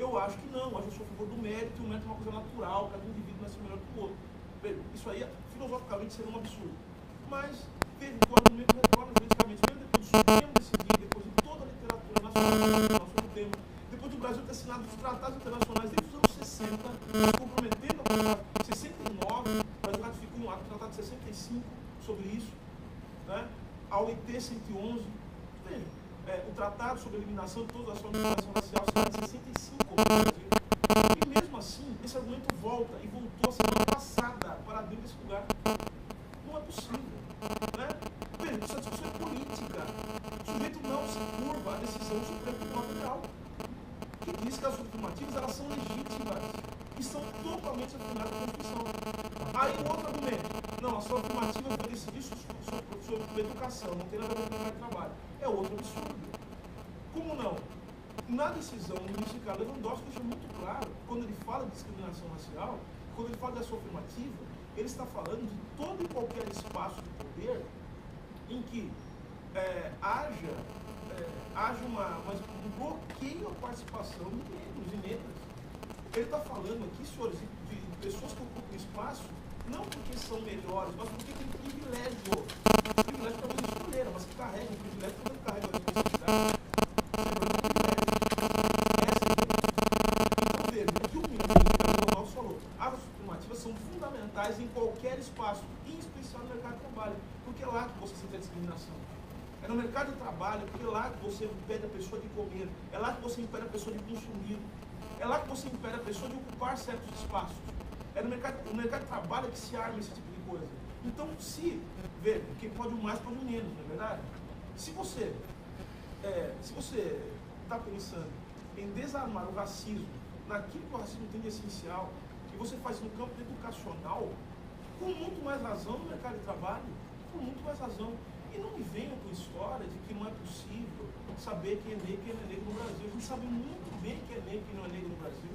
Eu acho que não, eu sou a favor do mérito, e o mérito é uma coisa natural, cada indivíduo nasce melhor que o outro. Bem, isso aí, filosoficamente, seria um absurdo. Mas, veja, o argumento retorna juridicamente, mesmo depois do Supremo decidir, depois de toda a literatura nacional sobre o tema, depois do Brasil ter assinado os tratados internacionais desde os anos 60, se comprometendo ao tratado de 69, o Brasil ratificou um tratado de 65 sobre isso, né? A OIT 111, veja, o tratado sobre a eliminação de todas as formas de discriminação racial saiu de 65 no Brasil. E mesmo assim, esse argumento volta e voltou a semana passada para dentro desse lugar. Não é possível, né? Veja, essa discussão é política. O sujeito não se curva à decisão do Supremo Tribunal Federal, que diz que as afirmativas elas são legítimas e são totalmente afinadas com a Constituição. Aí o outro argumento, não, a sua afirmativa foi decidir sobre educação, não tem nada a ver com o mercado de trabalho. É outro absurdo. Como não? Na decisão, o ministro Ricardo Lewandowski deixa muito claro, quando ele fala de discriminação racial, quando ele fala da sua afirmativa, ele está falando de todo e qualquer espaço de poder em que haja um bloqueio à participação de negros e negras. Ele está falando aqui, senhores, de pessoas que ocupam espaço, não porque são melhores, mas porque têm privilégio. Privilégio talvez de escolheram, mas que carregam o privilégio, também carregam a responsabilidade. Então, veja, o que o ministro falou, as afirmativas são fundamentais em qualquer espaço, em especial no mercado de trabalho, porque é lá que você sente a discriminação. É no mercado de trabalho, porque é lá que você impede a pessoa de comer, é lá que você impede a pessoa de consumir, é lá que você impede a pessoa de ocupar certos espaços. É no mercado de trabalho que se arma esse tipo de coisa. Então, veja, quem pode o mais pode o menos, não é verdade? Se você está pensando em desarmar o racismo, naquilo que o racismo tem de essencial, e você faz no campo educacional, com muito mais razão no mercado de trabalho, com muito mais razão. E não me venham com história de que não é possível saber quem é negro e quem não é negro no Brasil. A gente sabe muito bem quem é negro e quem não é negro no Brasil.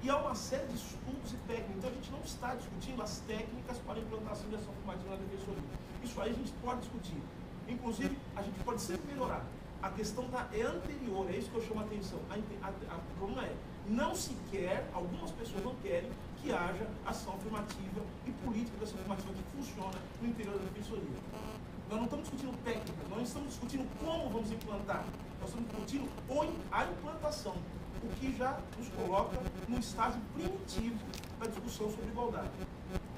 E há uma série de estudos e técnicas. Então a gente não está discutindo as técnicas para a implantação de ação afirmativa na defensoria. Isso aí a gente pode discutir. Inclusive, a gente pode sempre melhorar. A questão é anterior, é isso que eu chamo a atenção. O problema é, não se quer, algumas pessoas não querem que haja ação afirmativa e política dessa afirmativa que funciona no interior da defensoria. Nós não estamos discutindo técnicas, nós não estamos discutindo como vamos implantar, nós estamos discutindo a implantação, o que já nos coloca no estágio primitivo da discussão sobre igualdade.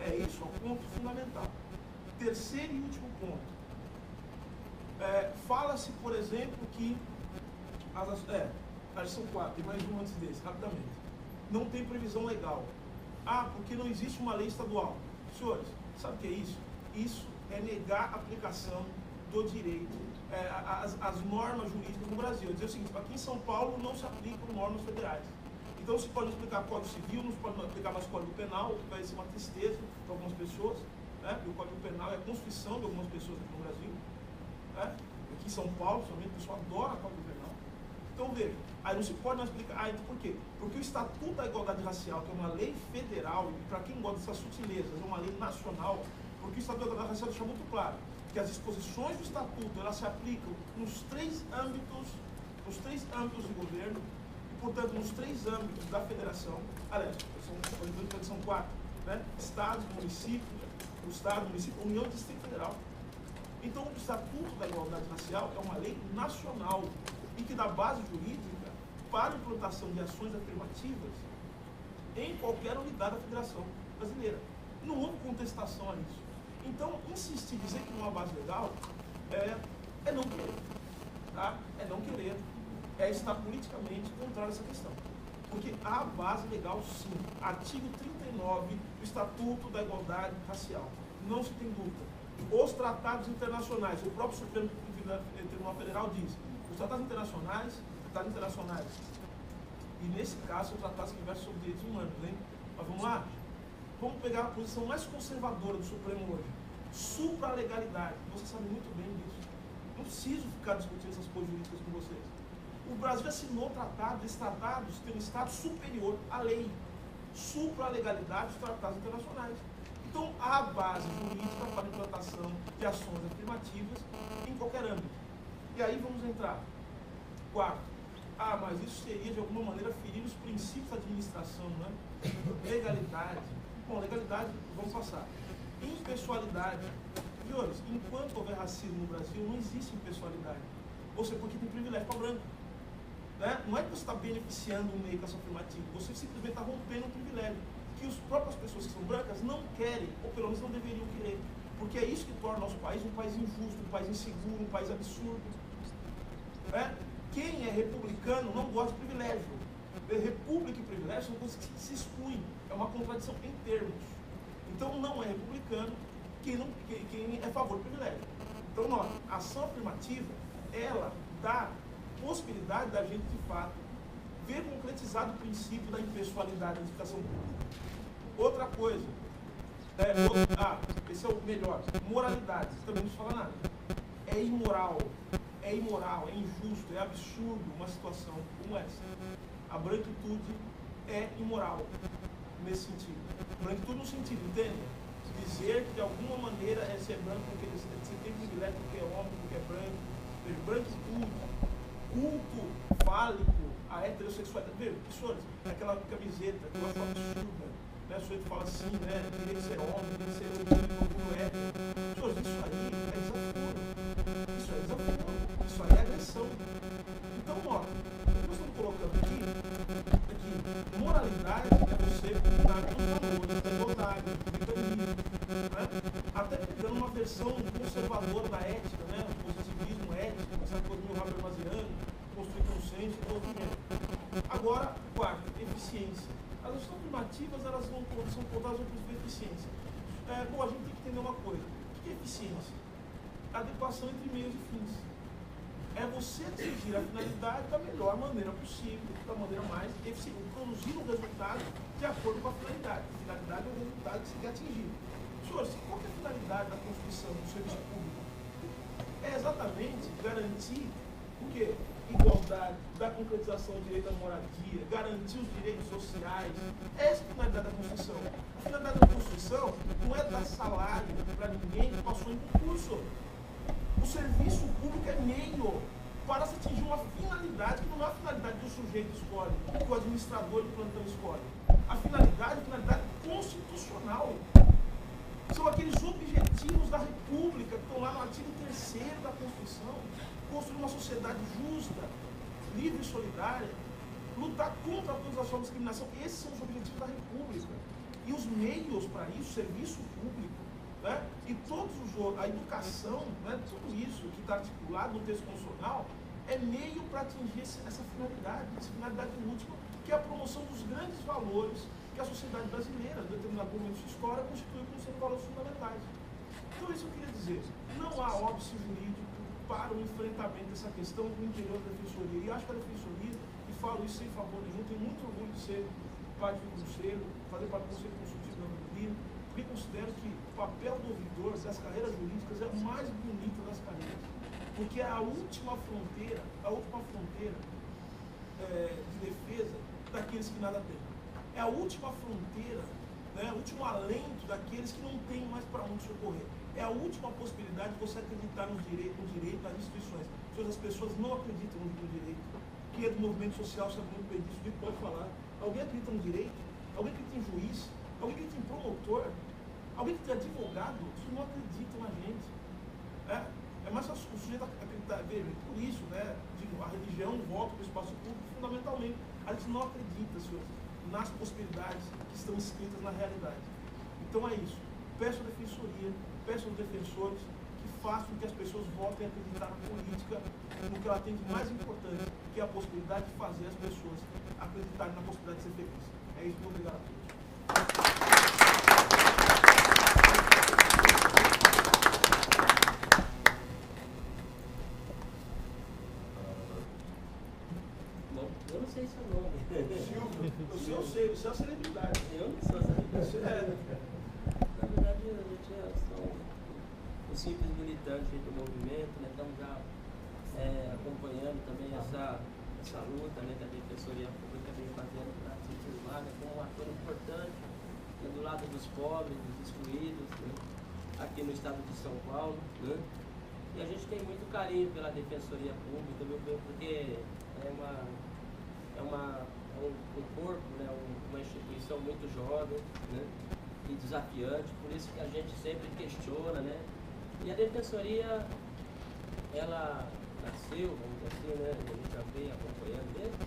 É isso, é um ponto fundamental. Terceiro e último ponto. Fala-se, por exemplo, que são 4, tem mais um antes desse, rapidamente. Não tem previsão legal. Porque não existe uma lei estadual. Senhores, sabe o que é isso? Isso é negar a aplicação do direito, as normas jurídicas no Brasil. Dizer o seguinte, aqui em São Paulo não se aplicam normas federais. Então se pode aplicar Código Civil, não se pode aplicar mais Código Penal, o que vai ser uma tristeza para algumas pessoas, né? E o Código Penal é a Constituição de algumas pessoas aqui no Brasil, né? Aqui em São Paulo, somente o pessoal adora Código Penal. Então veja, aí não se pode mais aplicar. Então por quê? Porque o Estatuto da Igualdade Racial, que é uma lei federal, e para quem gosta dessas sutilezas, é uma lei nacional, porque o Estatuto da Igualdade Racial deixa muito claro que as disposições do Estatuto elas se aplicam nos três âmbitos de governo e, portanto, nos três âmbitos da federação. Aliás, são 4, né? Estado, município, União e Distrito Federal. Então, o Estatuto da Igualdade Racial é uma lei nacional e que dá base jurídica para a implantação de ações afirmativas em qualquer unidade da Federação Brasileira. Não houve contestação a isso. Então, insistir, dizer que não há base legal é não querer. Tá? É não querer. É estar politicamente contrário a essa questão. Porque há base legal, sim. Artigo 39 do Estatuto da Igualdade Racial. Não se tem dúvida. Os tratados internacionais, o próprio Supremo Tribunal Federal diz, os tratados internacionais, e nesse caso são tratados que versam sobre direitos humanos, hein? Mas vamos lá? Vamos pegar a posição mais conservadora do Supremo hoje. Supralegalidade. Você sabe muito bem disso. Não preciso ficar discutindo essas coisas jurídicas com vocês. O Brasil assinou tratados, esses tratados têm um estado superior à lei. Supralegalidade dos tratados internacionais. Então, há base jurídica para a implantação de ações afirmativas em qualquer âmbito. E aí vamos entrar. 4. Ah, mas isso seria de alguma maneira ferir os princípios da administração, né? Legalidade. Bom, legalidade, vamos passar. Impessoalidade. Senhores, enquanto houver racismo no Brasil, não existe impessoalidade. Ou seja, porque tem privilégio para branco. Né? Não é que você está beneficiando um meio com essa afirmativa, você simplesmente está rompendo um privilégio que as próprias pessoas que são brancas não querem, ou pelo menos não deveriam querer. Porque é isso que torna o nosso país um país injusto, um país inseguro, um país absurdo. Né? Quem é republicano não gosta de privilégio. República e privilégio são coisas que se excluem. É uma contradição em termos. Então não é republicano quem é a favor do privilégio. Então, nota, a ação afirmativa, ela dá possibilidade da gente, de fato, ver concretizado o princípio da impessoalidade da edificação pública. Outra coisa, esse é o melhor, moralidade, também não se fala nada. É imoral, é injusto, é absurdo uma situação como essa. A branquitude é imoral, nesse sentido. Branquitude no sentido, entende? Dizer que de alguma maneira é ser branco porque você tem privilégio porque é homem, porque é branco. Veja, branquitude, culto fálico, a heterossexualidade. Veja, senhores, aquela camiseta que eu acho absurda, né? O sujeito fala assim, né? Tem que ser homem, tem que ser como é. Senhores, isso aí é desaforo. Isso é desaforo. Isso aí é agressão. Então, nota, nós estamos colocando aqui, moralidade é você cuidar dos valores, da igualdade, do vitanismo, né? Até pegando uma versão conservadora da ética, né? O positivismo ético, essa coisa meio habermasiano, construir consenso e desenvolvimento. Agora, quarto, eficiência. As ações afirmativas, elas são contadas ao princípio de eficiência. Bom, a gente tem que entender uma coisa. O que é eficiência? Adequação entre meios e fins. É você atingir a finalidade da melhor maneira possível, da maneira mais eficiente, produzir um resultado de acordo com a finalidade. A finalidade é o resultado que você quer atingir. Senhores, qual é a finalidade da construção do serviço público? É exatamente garantir o quê? Igualdade, da concretização do direito à moradia, garantir os direitos sociais. Essa é a finalidade da Constituição. A finalidade da Constituição não é dar salário para ninguém que passou em concurso. O serviço público é meio para se atingir uma finalidade que não é a finalidade que o sujeito escolhe, que o administrador de plantão escolhe. A finalidade é a finalidade constitucional. São aqueles objetivos da República que estão lá no artigo 3º da Constituição. Construir uma sociedade justa, livre e solidária, lutar contra todas as formas de discriminação. Esses são os objetivos da República. E os meios para isso, serviço público, né? E todos a educação, né? Tudo isso que está articulado no texto constitucional é meio para atingir essa finalidade última, que é a promoção dos grandes valores que a sociedade brasileira, em determinado momento de sua história, constitui como sendo valores fundamentais. Então, isso eu queria dizer, não há óbice jurídico para o enfrentamento dessa questão no interior da Defensoria. E acho que a Defensoria, e falo isso sem favor nenhum, tenho muito orgulho de ser parte do Conselho, fazer parte do Conselho Consultivo da Rio, porque considero que o papel do ouvidor das carreiras jurídicas é o mais bonito das carreiras, porque é a última fronteira de defesa daqueles que nada têm. É a última fronteira, né, o último alento daqueles que não têm mais para onde socorrer. É a última possibilidade de você acreditar no direito das instituições. As pessoas não acreditam no direito. Quem é do movimento social sabe muito bem disso, pode falar. Alguém acredita no direito? Alguém acredita em juiz? Alguém acredita em promotor? Alguém acredita em advogado? Vocês não acreditam na gente. É mais fácil o sujeito acreditar. Veja, por isso, né, a religião volta para o espaço público fundamentalmente. A gente não acredita, senhores, nas possibilidades que estão escritas na realidade. Então é isso. Peço à Defensoria, peço aos defensores que façam com que as pessoas voltem a acreditar na política, no que ela tem de mais importante, que é a possibilidade de fazer as pessoas acreditarem na possibilidade de ser feliz. É isso, muito obrigado a todos. Eu não sei seu nome. Silvio, eu sei, você é uma celebridade. Eu não sou celebridade. Na verdade, a gente é só um simples militante do movimento, né? Estamos já acompanhando também essa luta, né, que a Defensoria Pública vem fazendo para se firmar, né, como um ator importante, né, do lado dos pobres, dos excluídos, né, aqui no estado de São Paulo, né? E a gente tem muito carinho pela Defensoria Pública, viu, porque é um corpo, né, uma instituição muito jovem, né, e desafiante, por isso que a gente sempre questiona, né? E a Defensoria, ela nasceu, vamos dizer assim, né, a gente já vem acompanhando mesmo.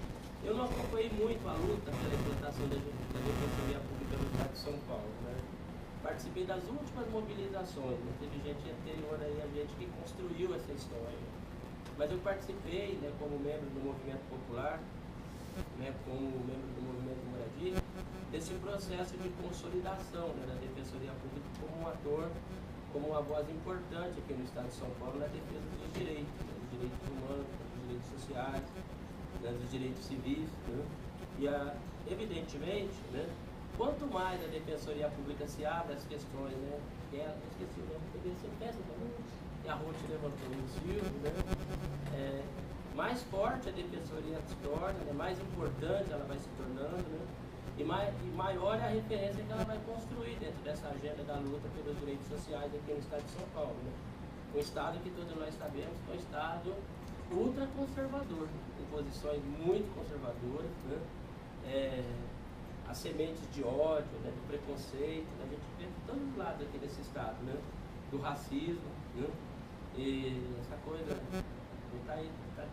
Eu não acompanhei muito a luta pela implantação da Defensoria Pública no Estado de São Paulo, né? Participei das últimas mobilizações, né? Teve gente anterior aí, a gente que construiu essa história. Mas eu participei, né, como membro do Movimento Popular, né, como membro do Movimento Moradia, desse processo de consolidação, né, da Defensoria Pública como um ator, como uma voz importante aqui no Estado de São Paulo na defesa dos direitos, né, dos direitos humanos, dos direitos sociais, né, dos direitos civis, né? E evidentemente, né, quanto mais a Defensoria Pública se abre às questões, né, que é, eu esqueci o nome, deveria ser peça também, que a Ruth levantou no Silvio, né, mais forte a Defensoria se torna, né, mais importante ela vai se tornando, né, e maior é a referência que ela vai construir dentro dessa agenda da luta pelos direitos sociais aqui no Estado de São Paulo, né? Um Estado que todos nós sabemos que é um Estado ultraconservador, com posições muito conservadoras, né? As sementes de ódio, né, do preconceito, a gente vê de todos os lados aqui desse Estado, né? Do racismo, né? E essa coisa, né? Tá aí, tá,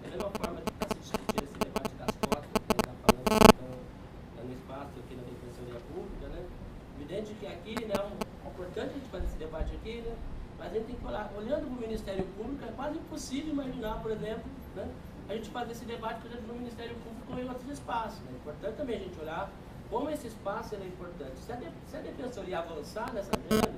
da mesma forma que está se discutindo esse debate das cotas, que a gente está falando no espaço aqui na Defensoria Pública, né? Evidente que aqui, né, é importante a gente fazer esse debate aqui, né? Mas a gente tem que olhar, olhando para o Ministério Público, é quase impossível imaginar, por exemplo, né, a gente fazer esse debate, por exemplo, no Ministério Público ou em outros espaços. Né? É importante também a gente olhar como esse espaço é importante. Se a Defensoria avançar nessa agenda,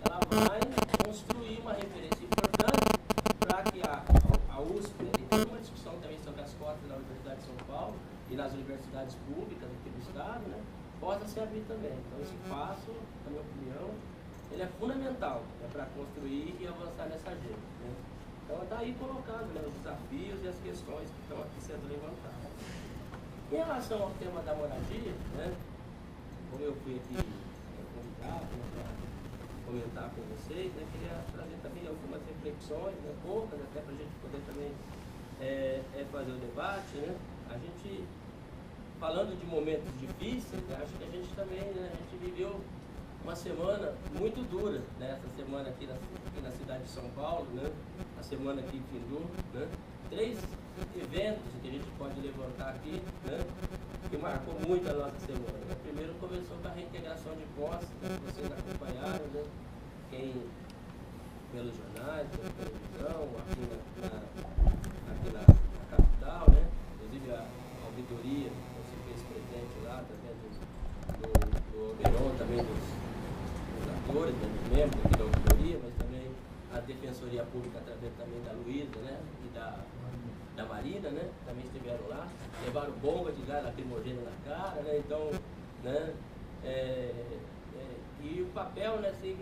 ela vai construir uma referência importante para que a USP, né, tem uma discussão também sobre as cotas na Universidade de São Paulo e nas universidades públicas aqui do Estado, né, possa se abrir também. Então esse passo, na minha opinião, ele é fundamental, né, para construir e avançar nessa agenda. Né? Então está aí colocado, né, os desafios e as questões que estão aqui sendo levantadas. Em relação ao tema da moradia, né, como eu fui aqui convidado, né, para comentar com vocês, né, queria trazer também algumas reflexões, né, poucas, até para a gente poder também fazer o debate. Né? A gente, falando de momentos difíceis, né, acho que a gente também, né, a gente viveu uma semana muito dura, né? Essa semana aqui na cidade de São Paulo, né? A semana que findou, né? 3 eventos que a gente pode levantar aqui, né? Que marcou muito a nossa semana. Né? Primeiro começou com a reintegração de posse, né? Vocês acompanharam, né? Quem, pelos jornais, pela televisão, aqui na capital, né? Inclusive a auditoria, você fez presente lá, também do Oberon, também dos atores, né, dos membros aqui da auditoria, mas também a Defensoria Pública através também da Luísa, né, e da Marina, né, também estiveram lá, levaram bomba de gás lacrimogêneo na cara, né, então, né, e o papel, né, assim,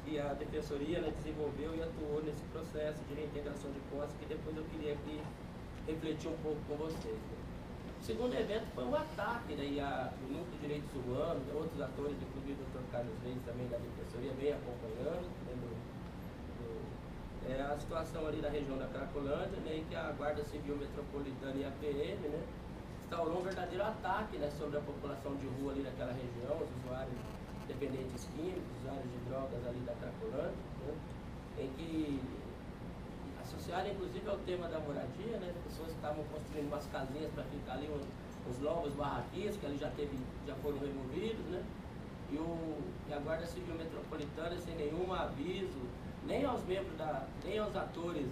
que a Defensoria, né, desenvolveu e atuou nesse processo de reintegração de posse, que depois eu queria aqui refletir um pouco com vocês. Né. O segundo evento foi um ataque, né, do Núcleo de Direitos Humanos, né, outros atores, inclusive o Dr. Carlos Reis também da Defensoria, vem acompanhando, né, a situação ali da região da Cracolândia, né, em que a Guarda Civil Metropolitana e a PM, né, instaurou um verdadeiro ataque, né, sobre a população de rua ali daquela região, os usuários dependentes químicos, usuários de drogas ali da Cracolândia, né, em que associado inclusive ao tema da moradia, né, as pessoas estavam construindo umas casinhas para ficar ali, os novos barraquinhos que ali já foram removidos, né, e a Guarda Civil Metropolitana, sem nenhum aviso, nem aos membros nem aos atores,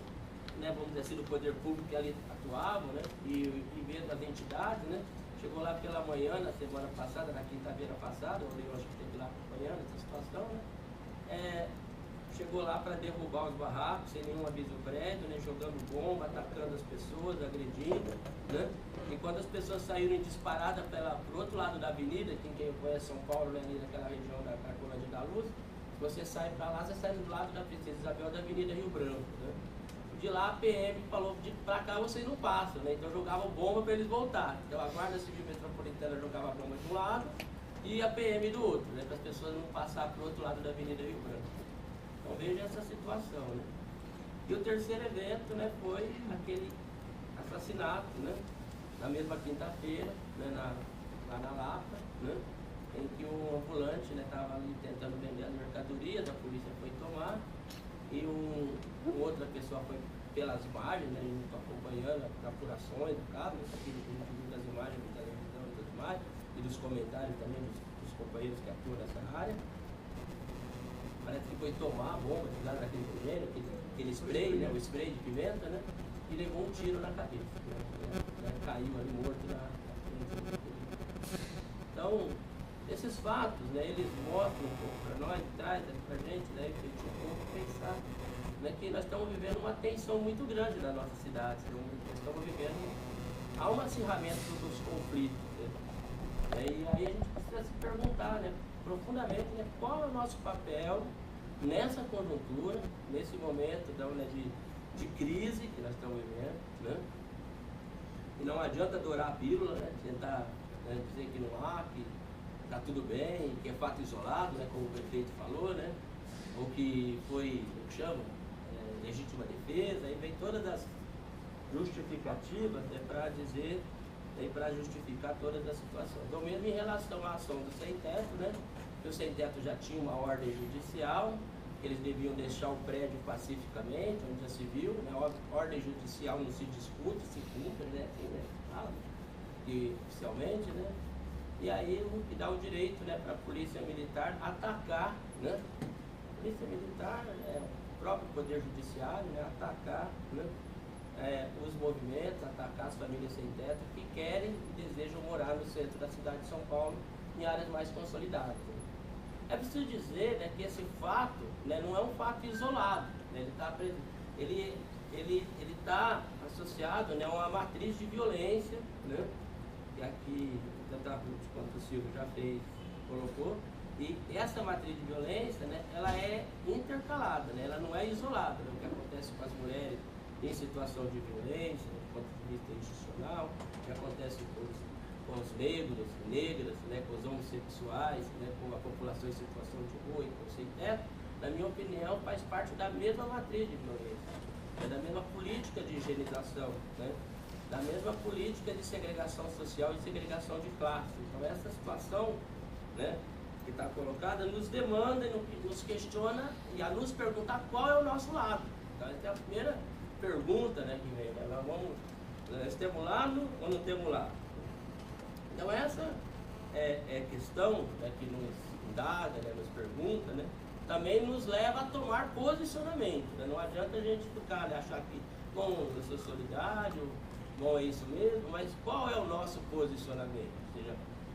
né, vamos dizer assim, do poder público que ali atuavam, né, e mesmo as entidades, né, chegou lá pela manhã, na semana passada, na quinta-feira passada, eu acho que esteve lá acompanhando essa situação, né, chegou lá para derrubar os barracos, sem nenhum aviso prévio, né, jogando bomba, atacando as pessoas, agredindo, né, e quando as pessoas saíram em disparada pro outro lado da avenida, quem conhece São Paulo, né, ali naquela região da Cracolândia da Luz, se você sai para lá, você sai do lado da Princesa Isabel da Avenida Rio Branco, né. De lá a PM falou que para cá vocês não passam, né, então jogavam bomba para eles voltarem. Então a Guarda Civil Metropolitana jogava bomba de um lado e a PM do outro, né, para as pessoas não passar para o outro lado da Avenida Rio Branco. Então veja essa situação, né. E o terceiro evento, né, foi aquele assassinato, né? Na mesma quinta-feira, né? Lá na Lapa, né? Em que um ambulante estava ali tentando vender as mercadorias, a polícia foi tomar, e outra pessoa foi pelas imagens, né? A gente está acompanhando as apurações do caso, aqui a gente viu das imagens da televisão e tudo mais, e dos comentários também dos companheiros que atuam nessa área. Parece que foi tomar a bomba de gás lacrimogêneo, aquele spray, né? O spray de pimenta, né? E levou um tiro na cabeça, né? Caiu ali morto na frente. Então, esses fatos, né, eles mostram um pouco para nós, traz para a gente, né, que a gente um pouco pensar, né, que nós estamos vivendo uma tensão muito grande na nossa cidade, nós estamos vivendo, há um acirramento dos conflitos, né, e aí a gente precisa se perguntar, né, profundamente, né, qual é o nosso papel nessa conjuntura, nesse momento então, né, de crise que nós estamos vivendo, né, e não adianta adorar a pílula, né, tentar, né, dizer que não há, que está tudo bem, que é fato isolado, né, como o prefeito falou, né, ou que foi, o que chama, legítima defesa, aí vem todas as justificativas, né, para dizer, para justificar todas as situações. Então, mesmo em relação à ação do sem-teto, né, que o sem-teto já tinha uma ordem judicial, que eles deviam deixar o prédio pacificamente, onde já se viu, né, ordem judicial não se discute, se cumpre, né, assim, né, fala, e oficialmente, né. E aí o que dá o direito, né, para a polícia militar atacar, né, a polícia militar, né, o próprio poder judiciário, né, atacar, né, os movimentos, atacar as famílias sem teto que querem e desejam morar no centro da cidade de São Paulo, em áreas mais consolidadas. É preciso dizer, né, que esse fato, né, não é um fato isolado, né, ele está associado, né, a uma matriz de violência, né, que aqui tanto a Ruth quanto o Silvio já fez, colocou, e essa matriz de violência, né, ela é intercalada, né, ela não é isolada, né, o que acontece com as mulheres em situação de violência, do ponto de vista institucional, o que acontece com os negros, negras, né, com os homossexuais, né, com a população em situação de rua e com sem teto, na minha opinião, faz parte da mesma matriz de violência, da mesma política de higienização, né, da mesma política de segregação social e segregação de classe. Então essa situação, né, que está colocada nos demanda, nos questiona e a nos perguntar qual é o nosso lado. Então essa é a primeira pergunta, né, que vem, né? Nós temos lado ou não temos lado? Então essa é questão, né, que nos indaga, né, nos pergunta, né, também nos leva a tomar posicionamento, né? Não adianta a gente ficar, né, achar que, bom, eu sou solidário, bom, é isso mesmo, mas qual é o nosso posicionamento?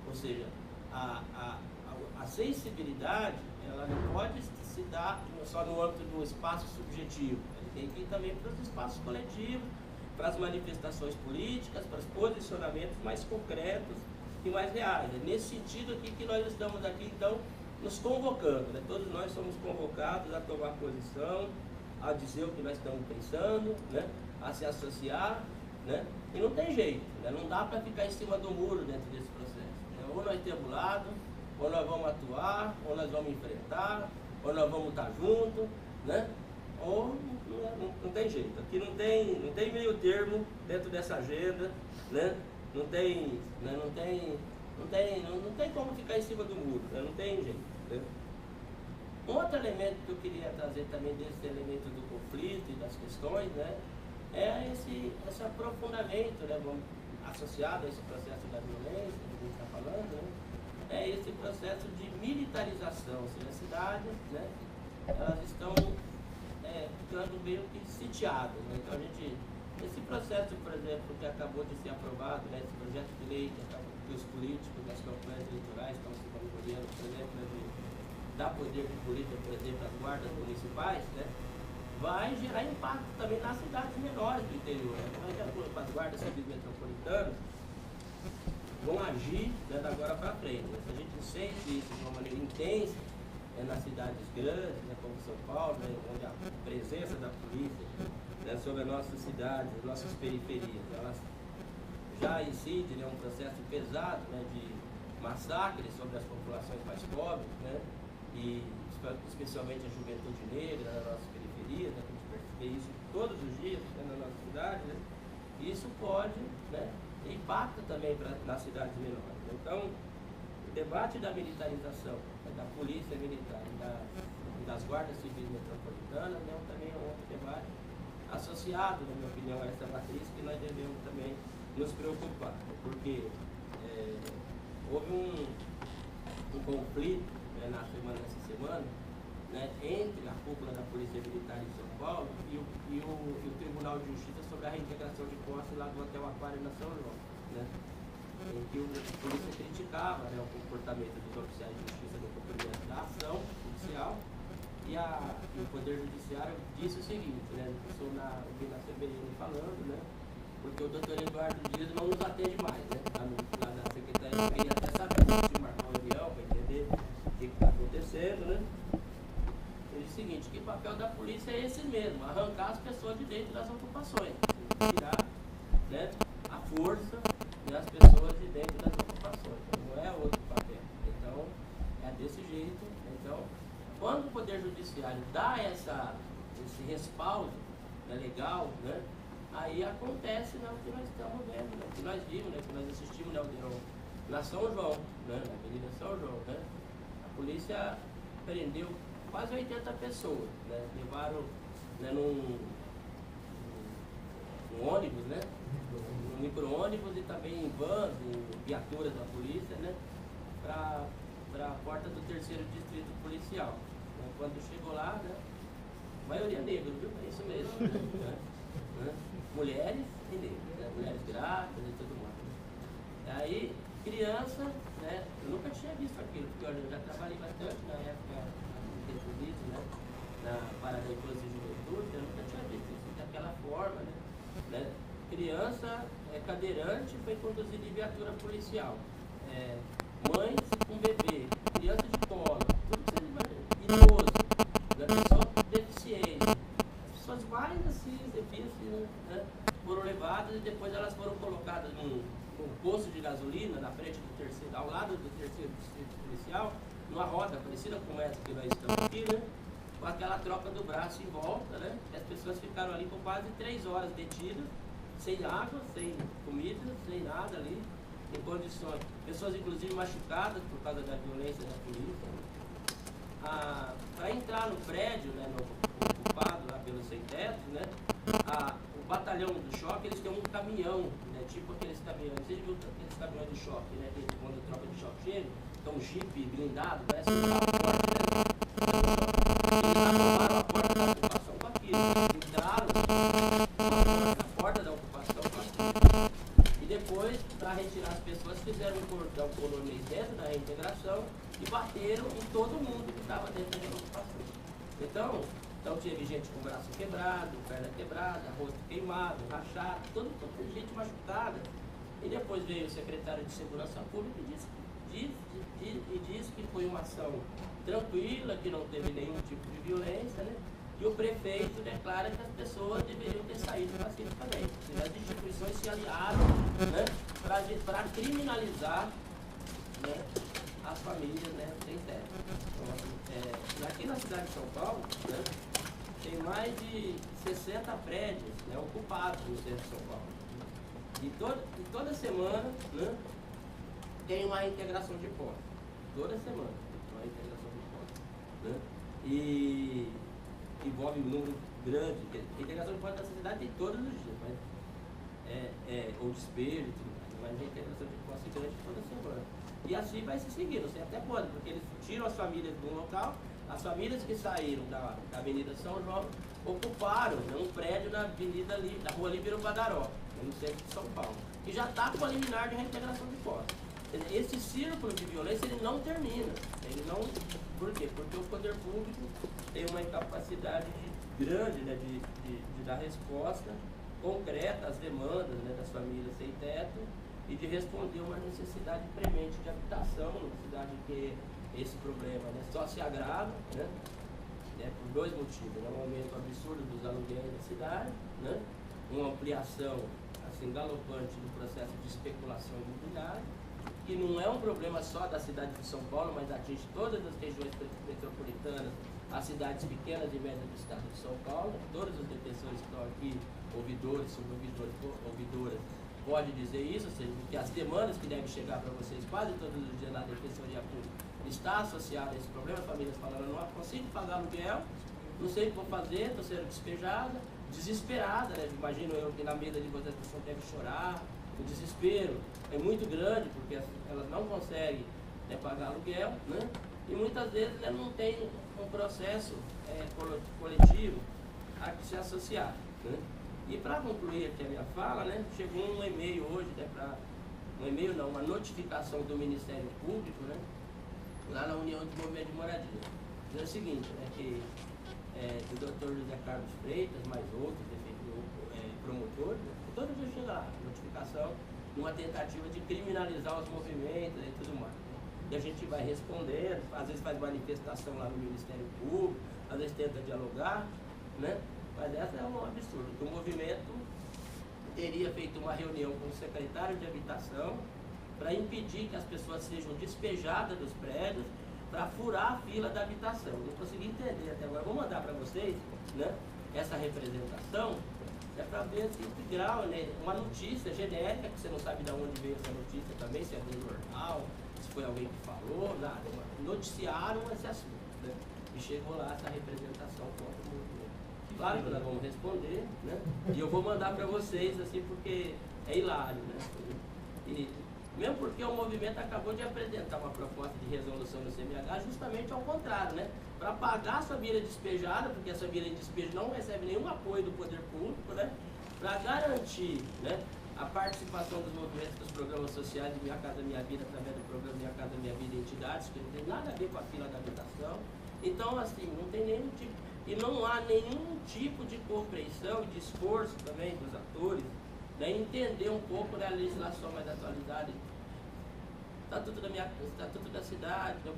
Ou seja, a sensibilidade, ela não pode se dar só no âmbito do espaço subjetivo, ela tem que ir também para os espaços coletivos, para as manifestações políticas, para os posicionamentos mais concretos e mais reais. É nesse sentido aqui que nós estamos aqui, então, nos convocando, né? Todos nós somos convocados a tomar posição, a dizer o que nós estamos pensando, né? A se associar, né? E não tem jeito, né? Não dá para ficar em cima do muro dentro desse processo, né? Ou nós temos lado, ou nós vamos atuar, ou nós vamos enfrentar, ou nós vamos estar juntos, né? Ou não tem jeito. Aqui não tem meio termo dentro dessa agenda, né? Não tem como ficar em cima do muro, né? Não tem jeito, né? Um outro elemento que eu queria trazer também desse elemento do conflito e das questões, né, é esse aprofundamento, né, associado a esse processo da violência que a gente está falando, né, é esse processo de militarização, ou seja, as cidades, né, elas estão ficando meio que sitiadas, né? Então a gente, esse processo, por exemplo, que acabou de ser aprovado, né, esse projeto de lei que os políticos das campanhas eleitorais estão se vangloriando, por exemplo, de dar poder de polícia, por exemplo, às guardas municipais, né, vai gerar impacto também nas cidades menores do interior, né? Como é que as guardas civis metropolitanas vão agir, né, da agora para frente, né? Se a gente sente isso de uma maneira intensa, nas cidades grandes, né, como São Paulo, né, onde a presença da polícia, né, sobre as nossas cidades, as nossas periferias, elas já incidem, né, um processo pesado, né, de massacre sobre as populações mais pobres, né, e especialmente a juventude negra nas nossas periferias, né, que a gente percebe isso todos os dias, né, na nossa cidade, né. isso pode, né, impacta também nas cidades menores. Então, o debate da militarização, né, da polícia militar e das guardas civis metropolitanas, né, também é um outro debate associado, na minha opinião, a essa matriz que nós devemos também nos preocupar, porque houve um conflito, né, nessa semana, né, entre a cúpula da Polícia Militar em São Paulo e o Tribunal de Justiça sobre a reintegração de posse lá do Hotel Aquário na São João, né, em que a polícia criticava, né, o comportamento dos oficiais de justiça no cumprimento da ação judicial e o Poder Judiciário disse o seguinte, né, eu ouvi na CBN falando, né, porque o doutor Eduardo Dias não nos atende mais, né, lá na Secretaria, eu queria até saber se marcar uma reunião para entender o que está acontecendo, né. Ele disse o seguinte, que o papel da polícia é esse mesmo, arrancar as pessoas de dentro das ocupações, tirar, né, a força, né, as pessoas de dentro das ocupações, não é outro papel. Então, é desse jeito. Então, quando o Poder Judiciário dá esse respaldo, né, legal, né, aí acontece, né, o que nós estamos vendo, né, o que nós vimos, né, o que nós assistimos, né, na São João, né, na Avenida São João, né, a polícia prendeu quase 80 pessoas, né, levaram, né, num ônibus, né, num micro-ônibus e também em vans, em viaturas da polícia, né, para a porta do 3º Distrito Policial. Né, quando chegou lá, né, maioria negra, viu? É isso mesmo. Né? Mulheres e negros, né? Mulheres grávidas e tudo mais. Né? Aí, criança, né? Eu nunca tinha visto aquilo, porque olha, eu já trabalhei bastante na época de polícia, né? Na Parada da Infância e Juventude, eu nunca tinha visto isso daquela forma, né? Criança cadeirante foi conduzida em viatura policial. Mães com bebê, criança de colo, tudo que você imagina, idoso, né? Pessoa deficiente, pessoas mais assim, difíceis, né? Foram levadas e depois elas foram colocadas num posto de gasolina na frente do 3º, ao lado do 3º Distrito Policial, numa roda parecida com essa que nós estamos aqui, né? Com aquela troca do braço em volta, né? As pessoas ficaram ali por quase 3 horas detidas, sem água, sem comida, sem nada ali, em condições, pessoas inclusive machucadas por causa da violência da polícia. Para entrar no prédio, né, ocupado lá pelo sem-teto, né, o batalhão do choque, eles têm um caminhão, né, tipo aqueles caminhões, vocês viram aqueles caminhões de choque, né, que quando a tropa de choque chega, então um jipe blindado, parece um carro forte, né, eles arrombaram a porta da ocupação com aquilo, entraram na porta da ocupação com aquilo, e depois, para retirar as pessoas, fizeram um cordão polonês dentro da reintegração e bateram em todo mundo que estava dentro da ocupação. Então teve gente com o braço quebrado, perna quebrada, rosto queimado, rachado, toda gente machucada. E depois veio o secretário de Segurança Pública e disse que foi uma ação tranquila, que não teve nenhum tipo de violência, né? E o prefeito declara que as pessoas deveriam ter saído pacificamente. As instituições se aliaram, né, para criminalizar, né, as famílias, né, sem teto. Então, aqui na cidade de São Paulo, né, tem mais de 60 prédios, né, ocupados no centro de São Paulo. E toda semana, né, tem uma integração de posse. Toda semana uma integração de posse. Né? E envolve um número grande. A integração de posse dessa cidade tem todos os dias, mas ou despejo e tudo mais, mas a integração de posse grande toda semana. E assim vai se seguir, não sei até quando, porque eles tiram as famílias de um local, as famílias que saíram da Avenida São João ocuparam, né, um prédio na Avenida da Rua Líbero Badaró, no centro de São Paulo, que já está com a liminar de reintegração de posse. Esse círculo de violência ele não termina. Ele não, por quê? Porque o poder público tem uma incapacidade grande, né, de dar resposta concreta às demandas, né, das famílias sem teto e de responder uma necessidade premente de habitação numa cidade que esse problema, né, só se agrava, né, por 2 motivos. Né, um aumento absurdo dos aluguéis da cidade, né, uma ampliação assim, galopante do processo de especulação imobiliária, que não é um problema só da cidade de São Paulo, mas atinge todas as regiões metropolitanas, as cidades pequenas e médias do estado de São Paulo. Todos os defensores que estão aqui ouvidores, ouvidoras, pode dizer isso, ou seja, porque as demandas que devem chegar para vocês quase todos os dias na Defensoria Pública está associada a esse problema, famílias falando, não consigo pagar aluguel, não sei o que vou fazer, estou sendo despejada, desesperada, né? Imagino eu que na mesa de vocês a pessoa deve chorar, o desespero é muito grande, porque elas não conseguem, né, pagar aluguel, né? E muitas vezes, né, não tem um processo coletivo a que se associar, né? E para concluir aqui a minha fala, né, chegou um e-mail hoje, né, uma notificação do Ministério Público, né, lá na União de Movimento de Moradia. Diz o seguinte, né, que o doutor José Carlos Freitas, mais outros, promotor, né, todo dia chega lá, notificação, numa tentativa de criminalizar os movimentos e tudo mais. Né? E a gente vai respondendo, às vezes faz manifestação lá no Ministério Público, às vezes tenta dialogar, né? Mas essa é um absurdo, que o movimento teria feito uma reunião com o secretário de Habitação para impedir que as pessoas sejam despejadas dos prédios, para furar a fila da habitação. Não consegui entender até agora. Vou mandar para vocês, né, essa representação, para ver assim, que grau, né, uma notícia genérica, que você não sabe de onde veio essa notícia também, se é do jornal, se foi alguém que falou, nada. Noticiaram esse assunto, né, e chegou lá essa representação contra o movimento. Claro que nós vamos responder, né, e eu vou mandar para vocês, assim, porque é hilário, né, e mesmo porque o movimento acabou de apresentar uma proposta de resolução no CMH justamente ao contrário, né? Para pagar a família despejada, porque essa família de despejo não recebe nenhum apoio do poder público, né? Para garantir, né, a participação dos movimentos dos programas sociais de Minha Casa Minha Vida, através do programa Minha Casa Minha Vida e entidades, que não tem nada a ver com a fila da habitação. Então, assim, não tem nenhum tipo, e não há nenhum tipo de compreensão e de esforço também dos atores, né, entender um pouco da legislação mais atualizada, Estatuto da Cidade, né,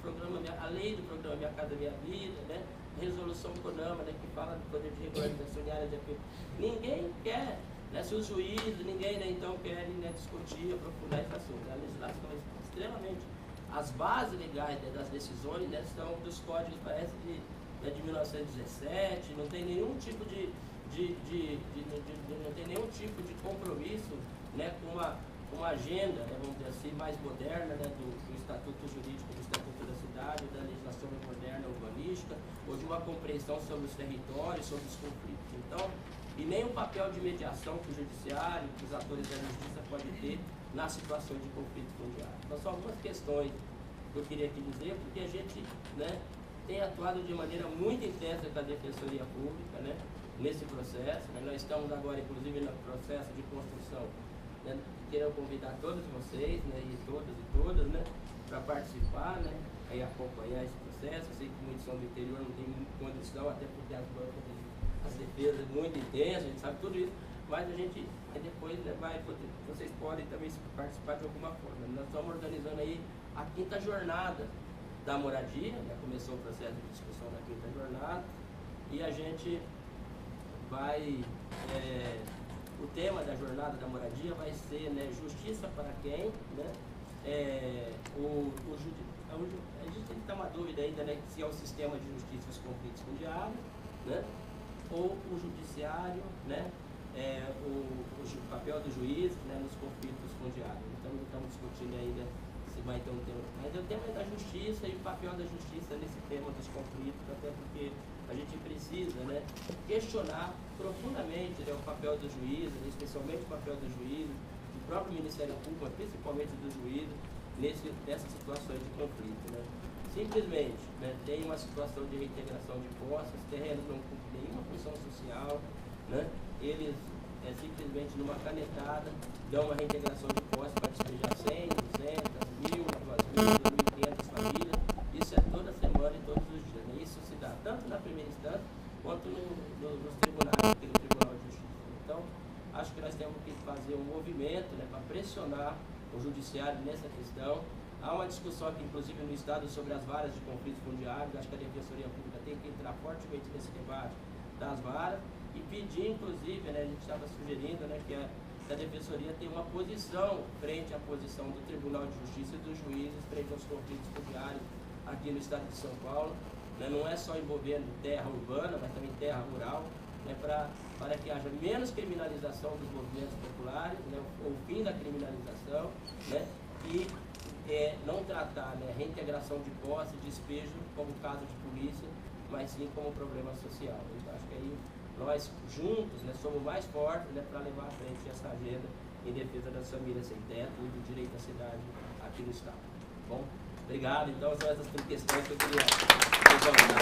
a lei do programa Minha Casa Minha Vida, né, resolução CONAMA, né, que fala do poder de regularização de área de APP. Ninguém quer, né, se os juízes, ninguém, né, então querem, né, discutir, aprofundar esse assunto. A legislação é extremamente, as bases legais, né, das decisões, né, são dos códigos, parece de 1917, não tem nenhum tipo não tem nenhum tipo de compromisso, né, com uma agenda, né, vamos dizer assim, mais moderna, né, do Estatuto Jurídico, do Estatuto da Cidade, da legislação moderna urbanística, ou de uma compreensão sobre os territórios, sobre os conflitos. Então, e nem o papel de mediação que o judiciário, que os atores da justiça podem ter na situação de conflito fundiário. Então, são algumas questões que eu queria aqui dizer, porque a gente, né, tem atuado de maneira muito intensa com a Defensoria Pública, né, nesse processo, né? Nós estamos agora, inclusive, no processo de construção, né? Quero convidar todos vocês, né, e todas, né, para participar, né, e acompanhar esse processo. Eu sei que muitos são do interior, não tem condição, até porque as defesas muito intensas, a gente sabe tudo isso, mas a gente depois, né, vocês podem também participar de alguma forma. Nós estamos organizando aí a 5ª jornada da moradia, né? Começou o processo de discussão da 5ª jornada, e a gente vai, o tema da jornada da moradia vai ser, né, justiça para quem, né, a gente tem que ter uma dúvida ainda, né, se é o sistema de justiça e os conflitos fundiários, né, ou o judiciário, né, o papel do juiz, né, nos conflitos fundiários. Então, estamos discutindo ainda se vai ter um tema, mas o tema é da justiça e o papel da justiça nesse tema dos conflitos, até porque a gente precisa, né, questionar profundamente, né, o papel do juiz, especialmente o papel do juiz, do próprio Ministério Público, mas principalmente do juiz, nessas situações de conflito. Né. Simplesmente, né, tem uma situação de reintegração de posses, terrenos não cumprem nenhuma função social, né, eles simplesmente numa canetada dão uma reintegração de posses para despejar 100, 200, 1.000, 2.000, 2.500 famílias. Isso é toda semana e todos os dias. Né? Isso se dá tanto na primeira instância quanto nos tribunais, aqui no Tribunal de Justiça. Então, acho que nós temos que fazer um movimento, né, para pressionar o judiciário nessa questão. Há uma discussão aqui, inclusive, no Estado sobre as varas de conflitos fundiários. Acho que a Defensoria Pública tem que entrar fortemente nesse debate das varas e pedir, inclusive, né, a gente estava sugerindo, né, que a Defensoria tem uma posição frente à posição do Tribunal de Justiça e dos juízes frente aos conflitos fundiários aqui no Estado de São Paulo. Né, não é só envolvendo terra urbana, mas também terra rural. né, para que haja menos criminalização dos movimentos populares, né, o fim da criminalização, né, e não tratar, né, reintegração de posse, despejo como caso de polícia, mas sim como problema social. Então, acho que aí nós juntos, né, somos mais fortes, né, para levar à frente essa agenda em defesa das famílias sem teto e do direito à cidade aqui no Estado. Bom, obrigado. Então, são essas 3 questões que eu queria levantar.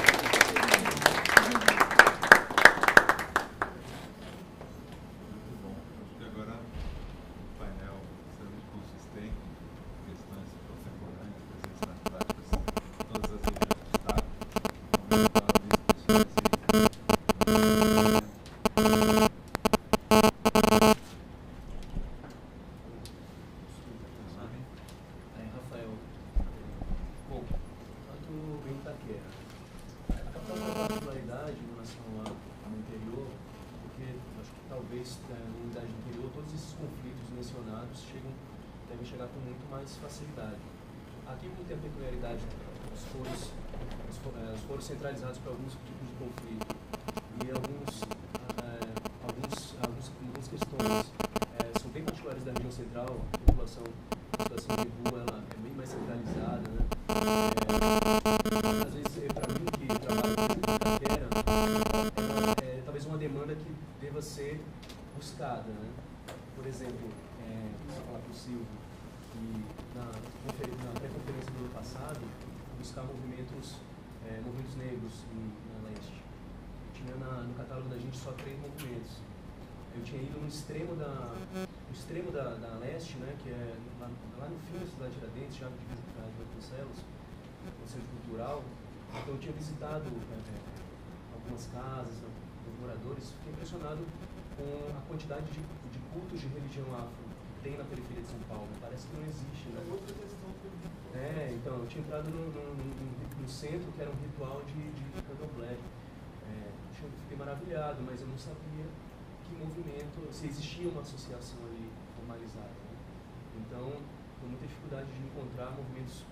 Devem chegar com muito mais facilidade. Aqui, como tem a peculiaridade, os foros centralizados para alguns tipos de conflito e algumas questões são bem particulares da região central, a população em situação de rua ela é bem mais centralizada, né? Às vezes, para mim, que trabalho com carteira, talvez uma demanda que deva ser buscada, né? Por exemplo, vou falar para o Silvio, que na pré-conferência do ano passado, buscar movimentos negros na leste. Tinha no catálogo da gente só 3 movimentos. Eu tinha ido no extremo da leste, né, que é lá no fim da cidade de Tiradentes, já de Vasconcelos, o centro cultural. Então eu tinha visitado algumas casas, dos moradores, fiquei impressionado com a quantidade de cultos de religião afro que tem na periferia de São Paulo. Parece que não existe, né? Outra questão que então, eu tinha entrado no centro, que era um ritual de candomblé. Fiquei maravilhado, mas eu não sabia que movimento, se existia uma associação ali formalizada, né? Então, com muita dificuldade de encontrar movimentos,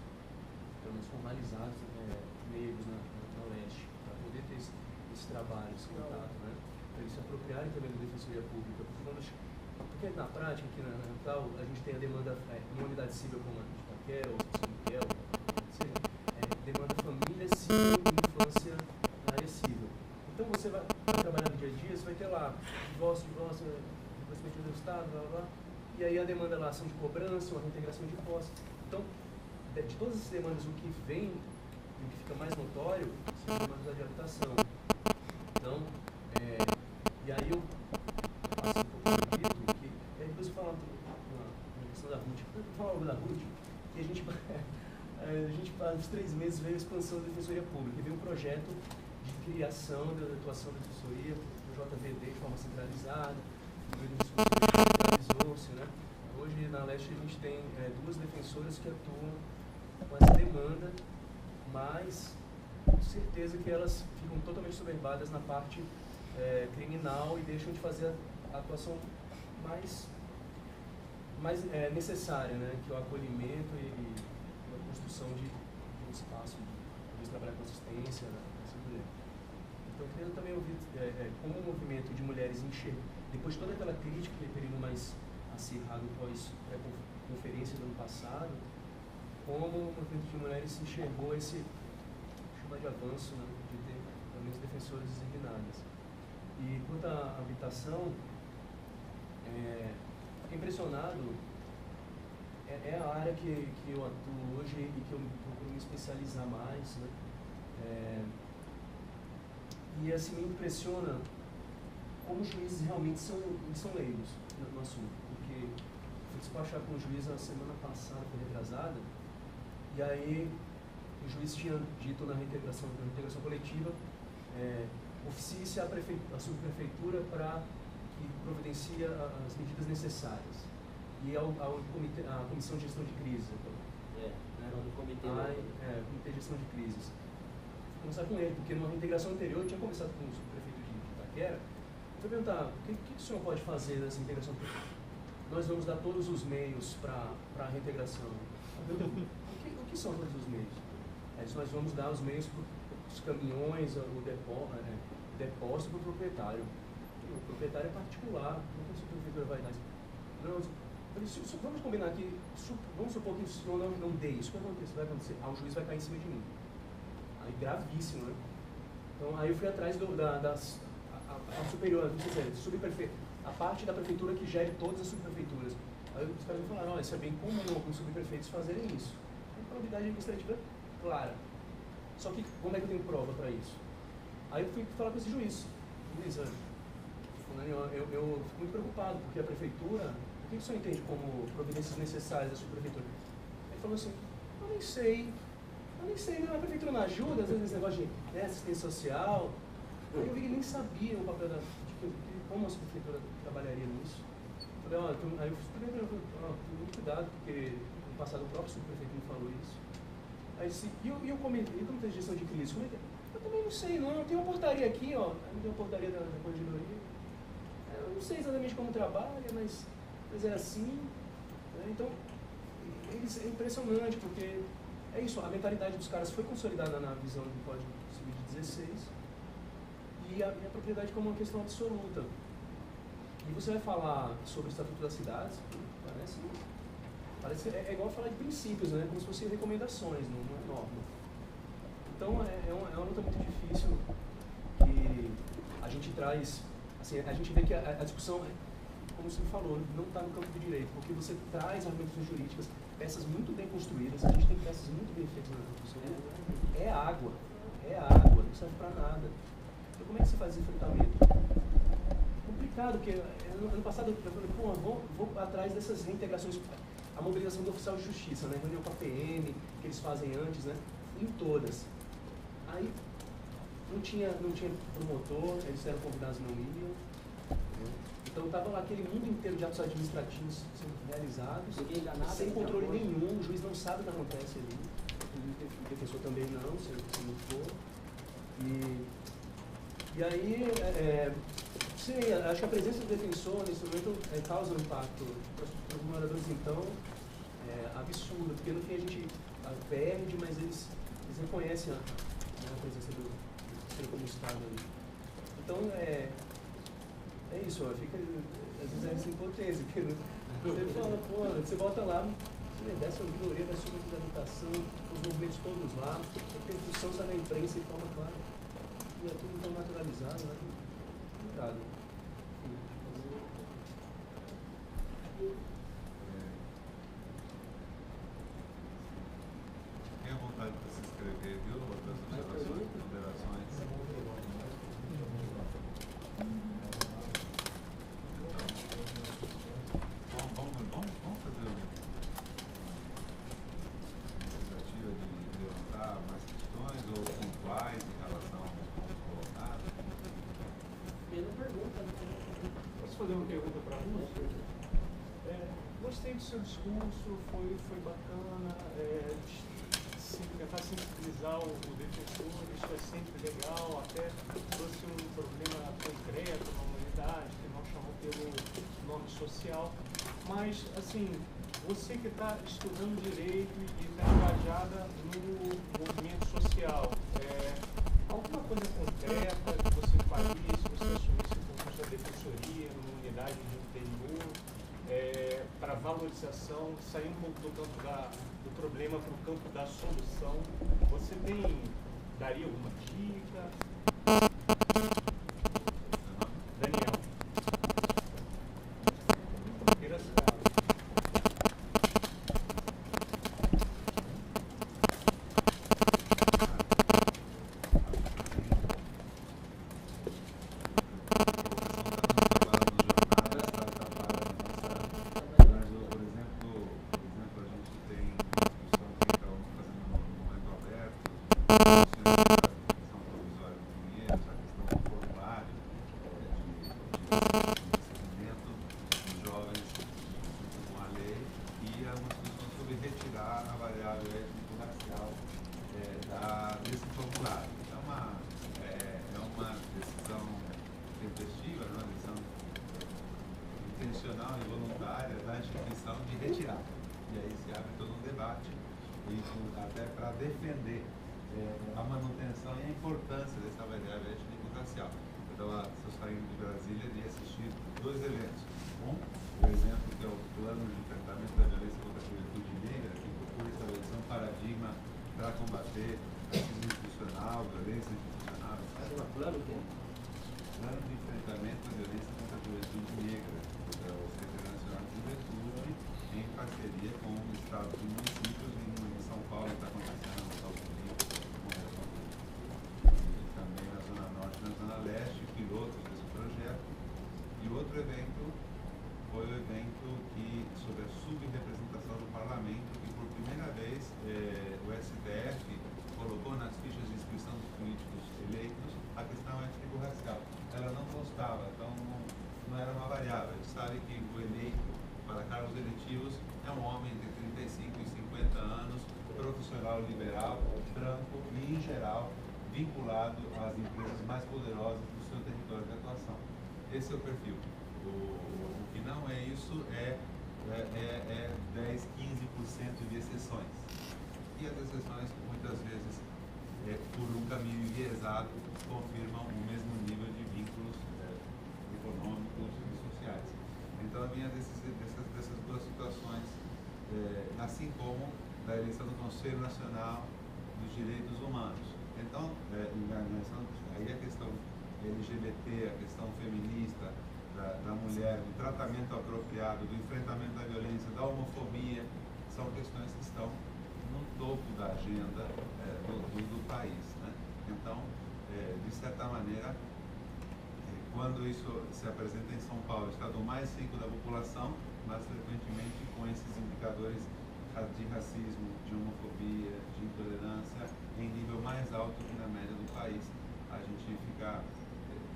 pelo menos formalizados, negros na leste, para poder ter esse trabalho, esse contato, né? Para eles se apropriarem também da Defensoria Pública. Porque na prática, aqui na capital, a gente tem a demanda em uma unidade civil como a de Itaquera, ou São Miguel, demanda família civil e infância na área civil. Então você vai trabalhar no dia a dia, você vai ter lá divórcio, perspectiva do Estado, blá, blá, blá, e aí a demanda lá, ação de cobrança, uma reintegração de posse. Então, de todas essas demandas, o que vem, o que fica mais notório, são as demandas de habitação. Então, e aí eu passo um pouco do dito, que depois eu falo na questão da RUT, eu falo algo da RUT, que a gente nos 3 meses veio a expansão da Defensoria Pública, e veio um projeto de criação da atuação da Defensoria, do JVD de forma centralizada, no meio do discurso centralizou-se, né? Hoje na Leste a gente tem 2 defensoras que atuam com essa demanda, mas com certeza que elas ficam totalmente soberbadas na parte criminal e deixam de fazer a atuação mais necessária, né? Que é o acolhimento e a construção de um espaço, de trabalhar com assistência, né? Assim por diante. Então, eu queria também ouvir como o movimento de mulheres enxerga, depois de toda aquela crítica, aquele período mais acirrado pós-conferência do ano passado, como o movimento de mulheres enxergou esse chama de avanço, né, de ter pelo menos defensoras designadas. E quanto à habitação, fiquei impressionado, é a área que eu atuo hoje e que eu procuro me especializar mais, né? E assim, me impressiona como os juízes realmente são leigos no assunto, porque fui despachar com o juiz a semana passada, foi retrasada, e aí o juiz tinha dito na reintegração coletiva, oficie-se a subprefeitura para que providencie as medidas necessárias, e a Comissão de Gestão de Crises, do Comitê Comitê de Gestão de Crises. Vou conversar com ele, porque numa reintegração anterior eu tinha conversado com o subprefeito de Itaquera. Vou perguntar, o que o senhor pode fazer nessa integração? Nós vamos dar todos os meios para a reintegração. O que são todos os meios? Nós vamos dar os meios os caminhões, o depósito para o proprietário. O proprietário é particular, não tem se a prefeitura vai dar isso. Não, vamos combinar que, vamos supor que se eu não dê isso, o que vai acontecer? O juiz vai cair em cima de mim. Aí gravíssimo, né? Então aí eu fui atrás a superior, não sei se é subprefeito, a parte da prefeitura que gere todas as subprefeituras. Aí os caras me falaram, olha, isso é bem comum alguns subprefeitos fazerem isso. Tem probidade administrativa clara. Só que como é que eu tenho prova para isso? Aí eu fui falar com esse juiz. Juiz, eu fico muito preocupado, porque a prefeitura, o que o senhor entende como providências necessárias da subprefeitura? Ele falou assim, eu nem sei, né? A prefeitura não ajuda, às vezes nesse negócio de assistência social. Aí eu vi que ele nem sabia o papel de como a subprefeitura trabalharia nisso. Eu falei, aí eu falei, muito cuidado, porque no passado o próprio subprefeito me falou isso. Aí disse, e o comitê de gestão de crise? Eu também não sei, não. Tem uma portaria aqui, ó. Aí tem uma portaria da corregedoria. Eu não sei exatamente como trabalha, mas é assim. Né? Então, é impressionante, porque é isso, a mentalidade dos caras foi consolidada na visão do Código Civil de 16 e a propriedade como uma questão absoluta. E você vai falar sobre o Estatuto das Cidades, parece é igual falar de princípios, né? Como se fossem recomendações, não é norma. Então é uma luta muito difícil que a gente traz, assim, a gente vê que a discussão, como você falou, não está no campo do direito, porque você traz argumentações jurídicas, peças muito bem construídas, a gente tem peças muito bem feitas na discussão. É água, não serve para nada. Então como é que você faz esse enfrentamento? Complicado, porque ano passado eu falei, vou atrás dessas reintegrações, a mobilização do oficial de justiça, né, reunião com a PM, que eles fazem antes, né, em todas. Aí não tinha promotor, eles eram convidados, não iam. Então estava lá aquele mundo inteiro de atos administrativos sendo realizados, sem controle nenhum, o juiz não sabe o que acontece ali, o defensor também não, se não for. E aí, sim, acho que a presença do defensor nesse momento causa um impacto para os moradores, então, absurdo, porque no fim a gente perde, mas eles reconhecem a presença do ser como Estado ali. Então, é isso, fica, às vezes é essa impotência, porque você fala, você volta lá, dessa ouvidoria da subtributação, os movimentos todos lá, a discussão sai na imprensa e forma clara, e é tudo tão naturalizado, né? Complicado. Tenha vontade para se inscrever, viu? Outras observações, ponderações. Vamos fazer uma tentativa de levantar mais questões ou pontuais em relação ao colocado. Posso fazer uma pergunta para você? Gostei do seu discurso, foi bacana, tentar sensibilizar o defensor, isso é sempre legal, até trouxe um problema concreto na humanidade, que não chamou pelo nome social, mas, assim, você que está estudando direito e está engajada no movimento social, alguma coisa concreta que você faria se você assumisse o concurso da defensoria numa unidade de interior, para valorização, sair um pouco do campo do problema para o campo da solução? Você daria alguma dica? Daniel. intencional e voluntária da instituição de retirar. E aí se abre todo um debate, e até para defender a manutenção e a importância dessa variável étnico-racial. Eu estava saindo de Brasília e assistir 2 eventos. Um, o exemplo que é o Plano de Enfrentamento da Violência contra a Juventude Negra, que procura estabelecer um paradigma para combater racismo institucional, violência institucional. Plano o quê? Plano de Enfrentamento da Violência contra a Juventude Negra, que é o Secretaria Nacional de Juventude, em parceria com estados e municípios. Em São Paulo está acontecendo nos Estados Unidos, e também na Zona Norte e na Zona Leste, pilotos desse projeto. E outro evento foi o evento sobre a subrepresentação no parlamento, que por primeira vez o STF colocou nas fichas de inscrição dos políticos eleitos a questão étnico-racial. Ela não constava, então não era uma variável. A gente sabe que o eleito para cargos eletivos é um homem de 35 e 50 anos, profissional liberal, branco e, em geral, vinculado às empresas mais poderosas do seu território de atuação. Esse é o perfil. O que não é isso é 10, 15% de exceções. E as exceções, muitas vezes, por um caminho enviesado, confirmam o mesmo nível de vínculos econômicos e sociais. Então, a minha dessas 2 situações, assim como da eleição do Conselho Nacional dos Direitos Humanos. Então, aí a questão LGBT, a questão feminista, da mulher, do tratamento apropriado, do enfrentamento da violência, da homofobia, são questões que estão no topo da agenda do país, né? Então, de certa maneira, quando isso se apresenta em São Paulo, estado mais rico da população, mas frequentemente com esses indicadores de racismo, de homofobia, de intolerância em nível mais alto que na média do país, a gente fica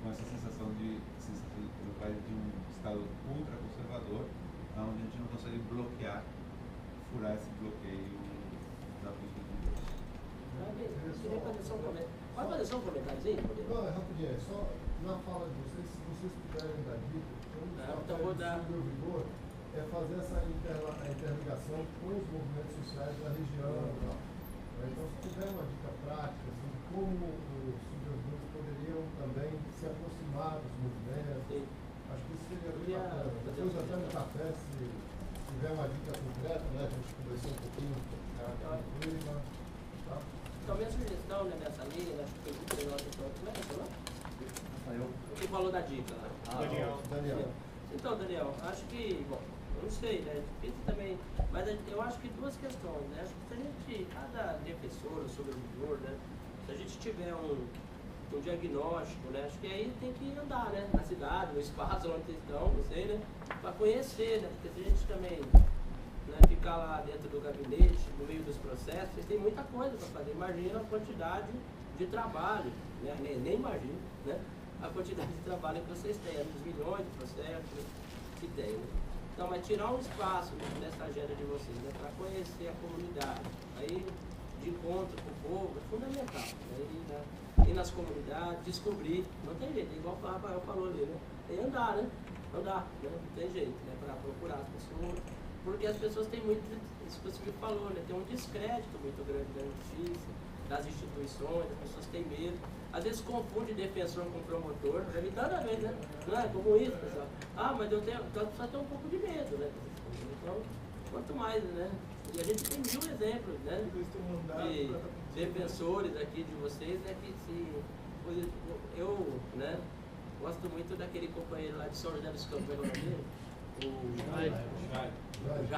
com essa sensação de um estado ultraconservador, onde a gente não consegue bloquear, furar esse bloqueio da política de Deus. Pode fazer só um comentáriozinho? Não, é rapidinho, só na fala de vocês, se vocês puderem dar dica, então vou dar. O meu vigor é fazer essa interligação com os movimentos sociais da região. Então, se tiver uma dica prática, assim, como os subversivos poderiam também se aproximar dos movimentos, Sim. acho que isso seria bem bacana. Depois até no café, se tiver uma dica concreta, né, a gente conversou um pouquinho do clima, tá? Então, minha sugestão, né, nessa linha, acho que tem uma questão. Como é que é seu nome? O que falou da dica lá? Daniel. Então, Daniel, acho que, bom, eu não sei, né? Difícil também, mas eu acho que 2 questões, né? Acho que se a gente, cada defensor ou sobreviver, né? Se a gente tiver um diagnóstico, né? Acho que aí tem que andar, né? Na cidade, no espaço onde vocês estão, não sei, né? Para conhecer, né? Porque se a gente também, né, ficar lá dentro do gabinete, no meio dos processos, vocês têm muita coisa para fazer. Imagina a quantidade de trabalho, né? Nem imagino, né? A quantidade de trabalho que vocês têm, os milhões de processos que tem, né? Então, mas tirar um espaço dessa agenda de vocês, né, para conhecer a comunidade, aí de encontro com o povo, é fundamental. Né? Ir nas comunidades, descobrir, não tem jeito, igual o Rafael falou ali, né? Tem que andar, né? Andar, né? Não tem jeito, né? Para procurar as pessoas, porque as pessoas têm muito, isso que você falou, né? Tem um descrédito muito grande da justiça, das instituições, as pessoas têm medo. Às vezes confunde defensor com promotor, já vi tanta vez, né? Não é como isso, pessoal. Ah, mas eu tenho, então precisa ter um pouco de medo, né? Então, quanto mais, né? E a gente tem 1000 exemplos, né? De defensores aqui de vocês, né? Que se... Eu, né? Gosto muito daquele companheiro lá de São José dos Campos, o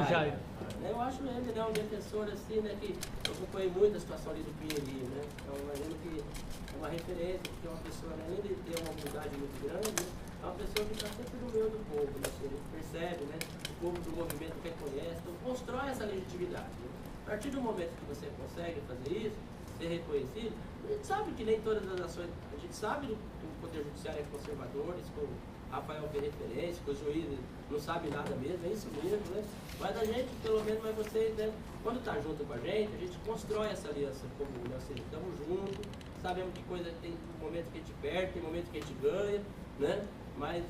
Jair. Eu acho ele, né, um defensor assim, né, que eu acompanhei muito a situação ali do Pinheirinho, né, então imagino que é uma referência, porque é uma pessoa, né, além de ter uma humildade muito grande, é uma pessoa que está sempre no meio do povo, né, assim, ele percebe, né, o povo do movimento reconhece, então constrói essa legitimidade. Né? A partir do momento que você consegue fazer isso, ser reconhecido, a gente sabe que nem todas as ações, a gente sabe que o Poder Judiciário é conservador, isso com Rafael tem referência, que os juízes não sabem nada mesmo, é isso mesmo, né? Mas a gente, pelo menos, vai vocês, né? Quando está junto com a gente constrói essa aliança comum, né? Ou seja, estamos juntos, sabemos que coisa tem momentos que a gente perde, tem momentos que a gente ganha, né? Mas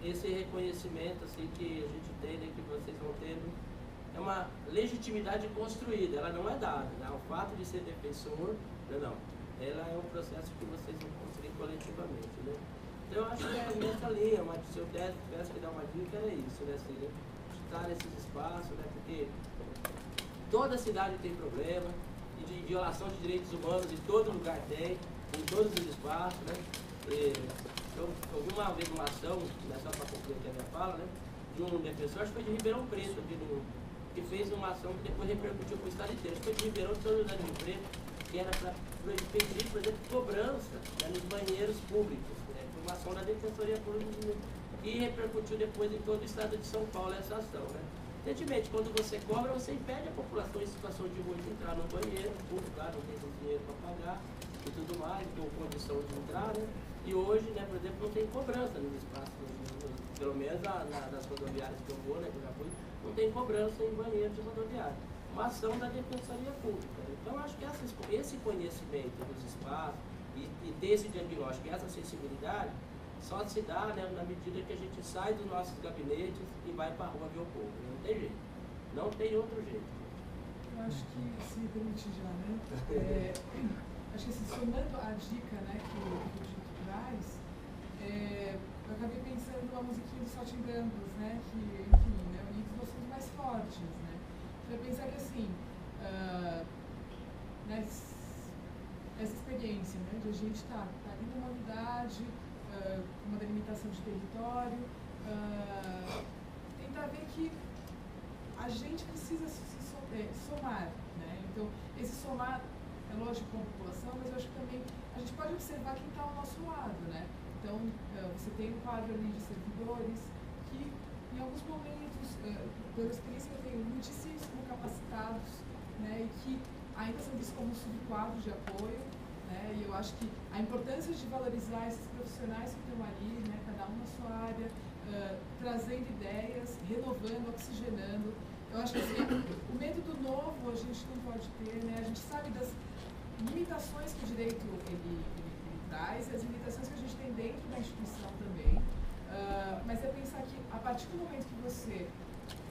esse reconhecimento, assim, que a gente tem, né, que vocês vão tendo, é uma legitimidade construída, ela não é dada, né? O fato de ser defensor, não, ela é um processo que vocês vão construir coletivamente, né? Então eu acho que é nessa linha, mas se eu tivesse que dar uma dica, é isso, né? Assim, né? Estar nesses espaços, né? Porque toda cidade tem problema, e de violação de direitos humanos em todo lugar tem, em todos os espaços, né? Eu ouvi uma vez uma ação, né, só para concluir a minha fala, né? De um defensor, acho que foi de Ribeirão Preto, que fez uma ação que depois repercutiu para o estado inteiro. Acho que foi de Ribeirão de São José do Rio Preto, que era para pedir, por exemplo, cobrança, né, nos banheiros públicos, né? Foi uma ação da Defensoria Pública e repercutiu depois em todo o estado de São Paulo essa ação, né? Evidentemente, quando você cobra, você impede a população em situação de rua de entrar no banheiro público, claro, não tem dinheiro para pagar e tudo mais, com condição de entrar, né? E hoje, né, por exemplo, não tem cobrança nos espaços, pelo menos nas rodoviárias que eu vou, né, que eu já fui, não tem cobrança em banheiro de rodoviária. Uma ação da Defensoria Pública. Então, acho que esse conhecimento dos espaços e desse diagnóstico e essa sensibilidade só se dá, né, na medida que a gente sai dos nossos gabinetes e vai para a rua ver o povo. Não tem jeito. Não tem outro jeito. Eu acho que, se permitir já, né? Acho que assim, somando a dica, né, que o Dito traz, eu acabei pensando numa musiquinha dos Saltimbancos, né? Que, enfim, né, unidos nós somos mais fortes, né? Então, eu pensar que assim, essa experiência, né, de a gente estar ali numa unidade, uma delimitação de território, tentar ver que a gente precisa somar, né? Então, esse somar é lógico com a população, mas eu acho que também a gente pode observar quem está ao nosso lado, né? Então, você tem um quadro ali de servidores que, em alguns momentos, pela experiência que eu tenho, muitíssimo capacitados, né? E que ainda são vistos como subquadros de apoio, né? E eu acho que a importância de valorizar esses profissionais que estão ali, né? Cada um na sua área, trazendo ideias, renovando, oxigenando. Eu acho que assim, o medo do novo a gente não pode ter, né? A gente sabe das limitações que o direito ele traz, as limitações que a gente tem dentro da instituição também, mas é pensar que a partir do momento que você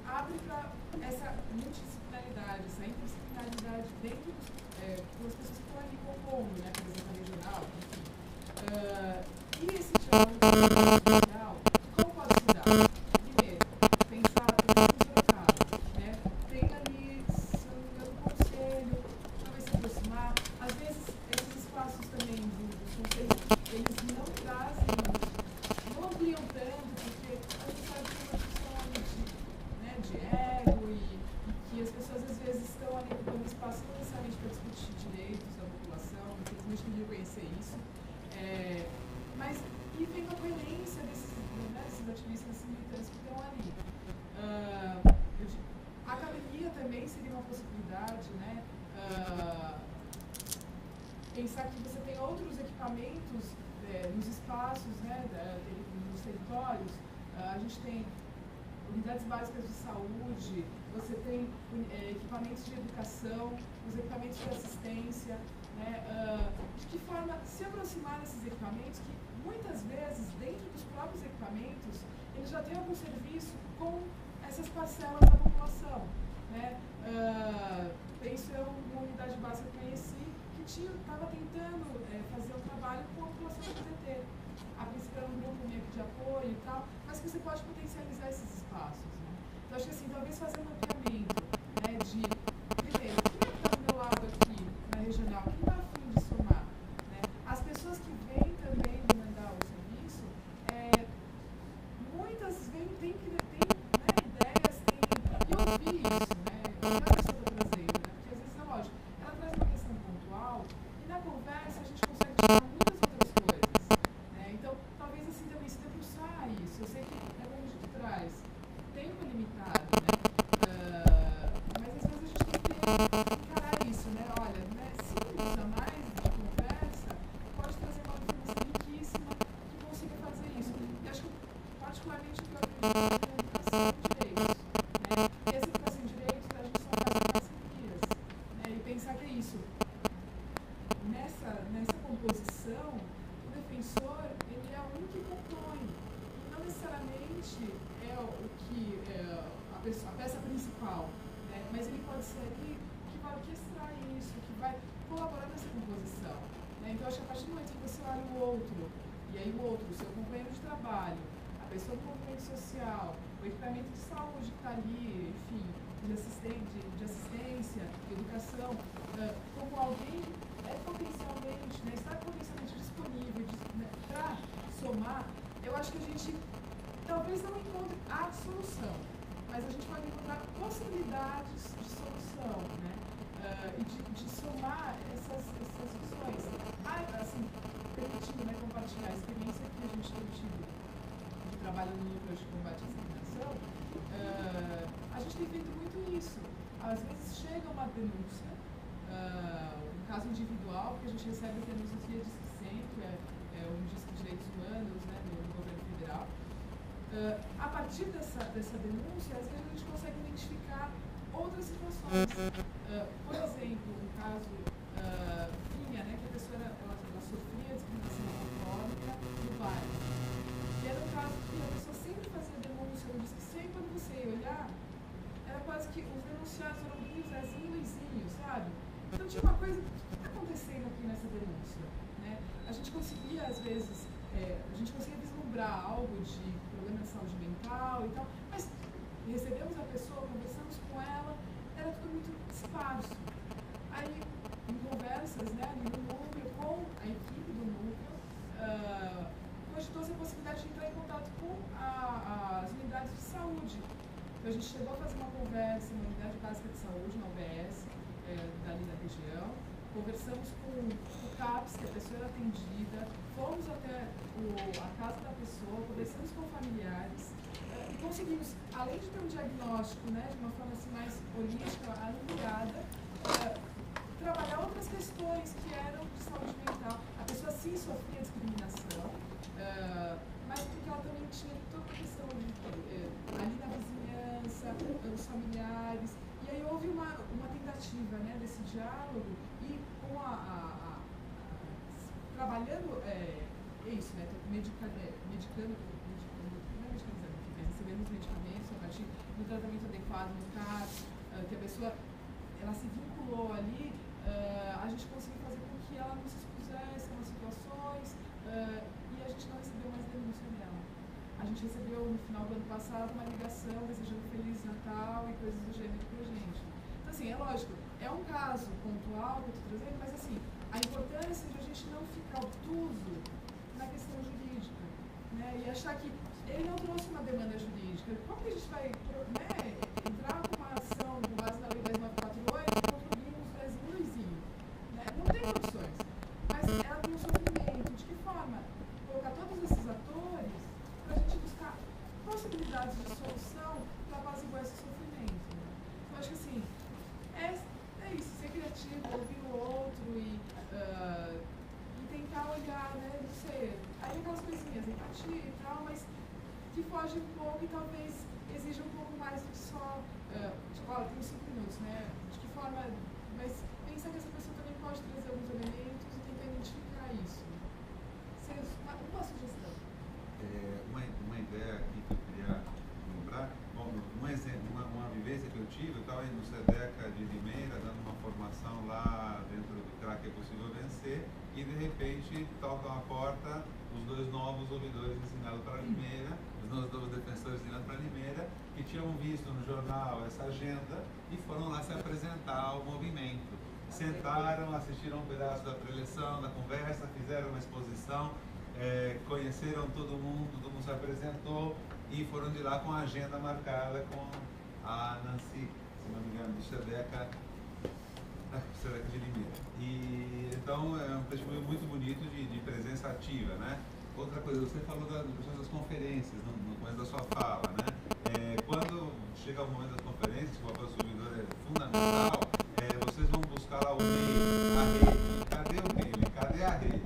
abre para essa multidisciplinaridade, essa interdisciplinaridade dentro das pessoas que estão ali compondo, né? Por exemplo, a regional, enfim. E esse diálogo regional, como pode se dar? Primeiro, pensar no mercado, né? Tem ali, se não me engano, um conselho, talvez se aproximar. Às vezes, esses espaços também dos conselhos, eles não trazem, não ampliam tanto, porque a gente sabe que é uma discussão ali de ego e que as pessoas às vezes estão ali ocupando espaço não necessariamente para discutir direitos da população, infelizmente não reconhecer isso, mas e vem a coerência desses ativistas militantes que estão ali. A academia também seria uma possibilidade, né? Pensar que você tem outros equipamentos nos espaços, né, nos territórios. A gente tem unidades básicas de saúde, você tem equipamentos de educação, os equipamentos de assistência, né? De que forma se aproximar desses equipamentos que muitas vezes, dentro dos próprios equipamentos, eles já têm algum serviço com essas parcelas da população, né? Penso eu numa unidade básica que eu conheci, que estava tentando fazer um trabalho com a população do PDT. A princípio era um grupo meio que de apoio e tal, mas que você pode potencializar esses espaços, né? Então, acho que assim, talvez fazer um mapeamento, né, de, primeiro, quem está do meu lado aqui, na regional, quem está a fim de somar, né? As pessoas que vêm também demandar o serviço, muitas têm né, ideias, e ouvir isso, né? O que a pessoa está trazendo, né? Porque às vezes é lógico, ela traz uma questão pontual e na conversa a gente consegue tirar muitas outras coisas, né? Então, talvez assim também se debruçar isso. Eu sei que é como a gente traz tempo limitado, né? Mas às vezes a gente tem que encarar isso, né? Olha, né, 5 minutos a mais de conversa pode trazer uma informação riquíssima que consiga fazer isso. E acho que, particularmente, o que eu acredito é a educação em direitos, né? E essa educação em direitos, a gente só faz parcerias, né? E pensar que é isso. Nessa composição, o defensor, ele é um que compõe. Não necessariamente é o que a peça principal, mas ele pode ser ali que vai orquestrar isso, que vai colaborar nessa composição. Né? Então, acho que a partir do momento que você olha o outro, e aí o outro, o seu companheiro de trabalho, a pessoa do movimento social, o equipamento de saúde que está ali, enfim, de assistência, de educação, como alguém potencialmente, né, está potencialmente disponível para somar, eu acho que a gente talvez não encontre a solução, mas a gente pode encontrar possibilidades de solução, né? E de somar essas visões. Assim, permitindo, né, compartilhar a experiência que a gente tem tido de trabalho no núcleo de combate à discriminação, a gente tem feito muito isso. Às vezes chega uma denúncia, um caso individual, porque a gente recebe denúncias via Disque-Centro, é um Disque de Direitos Humanos, né, do governo federal. A partir dessa denúncia, às vezes a gente consegue identificar outras situações. Por exemplo, um caso vinha, né, que a pessoa ela sofria discriminação homofóbica no bairro. E era um caso que a pessoa sempre fazia denúncia, no Disque-Centro, quando você ia olhar, era quase que os denunciados eram bem Zezinho e Luizinho, sabe? Então tinha uma coisa, o que está acontecendo aqui nessa denúncia? Né? A gente conseguia, às vezes, vislumbrar algo de problema de saúde mental e tal, mas recebemos a pessoa, conversamos com ela, era tudo muito esparso. Aí, em conversas, né, ali no núcleo, com a equipe do núcleo, cogitou-se a possibilidade de entrar em contato com as unidades de saúde. Então, a gente chegou a fazer uma conversa na unidade básica de saúde, na UBS, dali da região. Conversamos com o CAPS, que a pessoa era atendida, fomos até a casa da pessoa, conversamos com familiares e conseguimos, além de ter um diagnóstico, né, de uma forma assim, mais holística, aliviada, trabalhar outras questões que eram de saúde mental. A pessoa sim sofria discriminação, mas porque ela também tinha toda a questão ali na vizinhança, os familiares. E aí houve uma tentativa, né, desse diálogo e com trabalhando isso, né, medicando, recebendo os medicamentos a partir do tratamento adequado no caso, que a pessoa ela se vinculou ali, a gente conseguiu fazer com que ela não se expusesse a umas situações e a gente não recebeu mais denúncia dela. A gente recebeu no final do ano passado uma ligação desejando Feliz Natal e coisas do gênero pra gente. Então, assim, é lógico, é um caso pontual que eu estou trazendo, mas assim, a importância de a gente não ficar obtuso na questão jurídica, né? E achar que ele não trouxe uma demanda jurídica. Como que a gente vai, né, entrar com uma ação com base na Lei 10.948 contra o Luizinho? Né? Não tem opções. Mas ela tem um sofrimento. De que forma? Colocar todos esses atores para a gente buscar possibilidades de solução para apaziguar esse sofrimento. Né? Então, acho que assim, é isso, ser criativo, ouvir o outro e tentar olhar, né, não sei, aí aquelas coisinhas, empatia e tal, mas que foge um pouco e talvez exija um pouco mais do que só, tipo, tem 5 minutos, né, de que forma, mas pensar que essa pessoa também pode trazer alguns elementos e tentar identificar isso. Uma sugestão. Uma ideia aqui que eu queria lembrar, bom, um exemplo, uma vivência que eu tive, eu estava no SEDECA de Limeira, dando uma formação lá dentro do CRAC É Possível Vencer, e de repente tocam a porta os 2 novos ouvidores ensinados para Limeira, os novos defensores ensinados para Limeira, que tinham visto no jornal essa agenda e foram lá se apresentar ao movimento. Sentaram, assistiram um pedaço da preleção, da conversa, fizeram uma exposição, conheceram todo mundo se apresentou e foram de lá com a agenda marcada com a Nancy, se não me engano, do SEDECA de Limeira. E então é um testemunho muito bonito de presença ativa, né? Outra coisa, você falou das conferências no começo da sua fala, né? Quando chega o momento das conferências, que o papel do servidor é fundamental, vocês vão buscar lá o meio, a rede. Cadê o meio? Cadê a rede?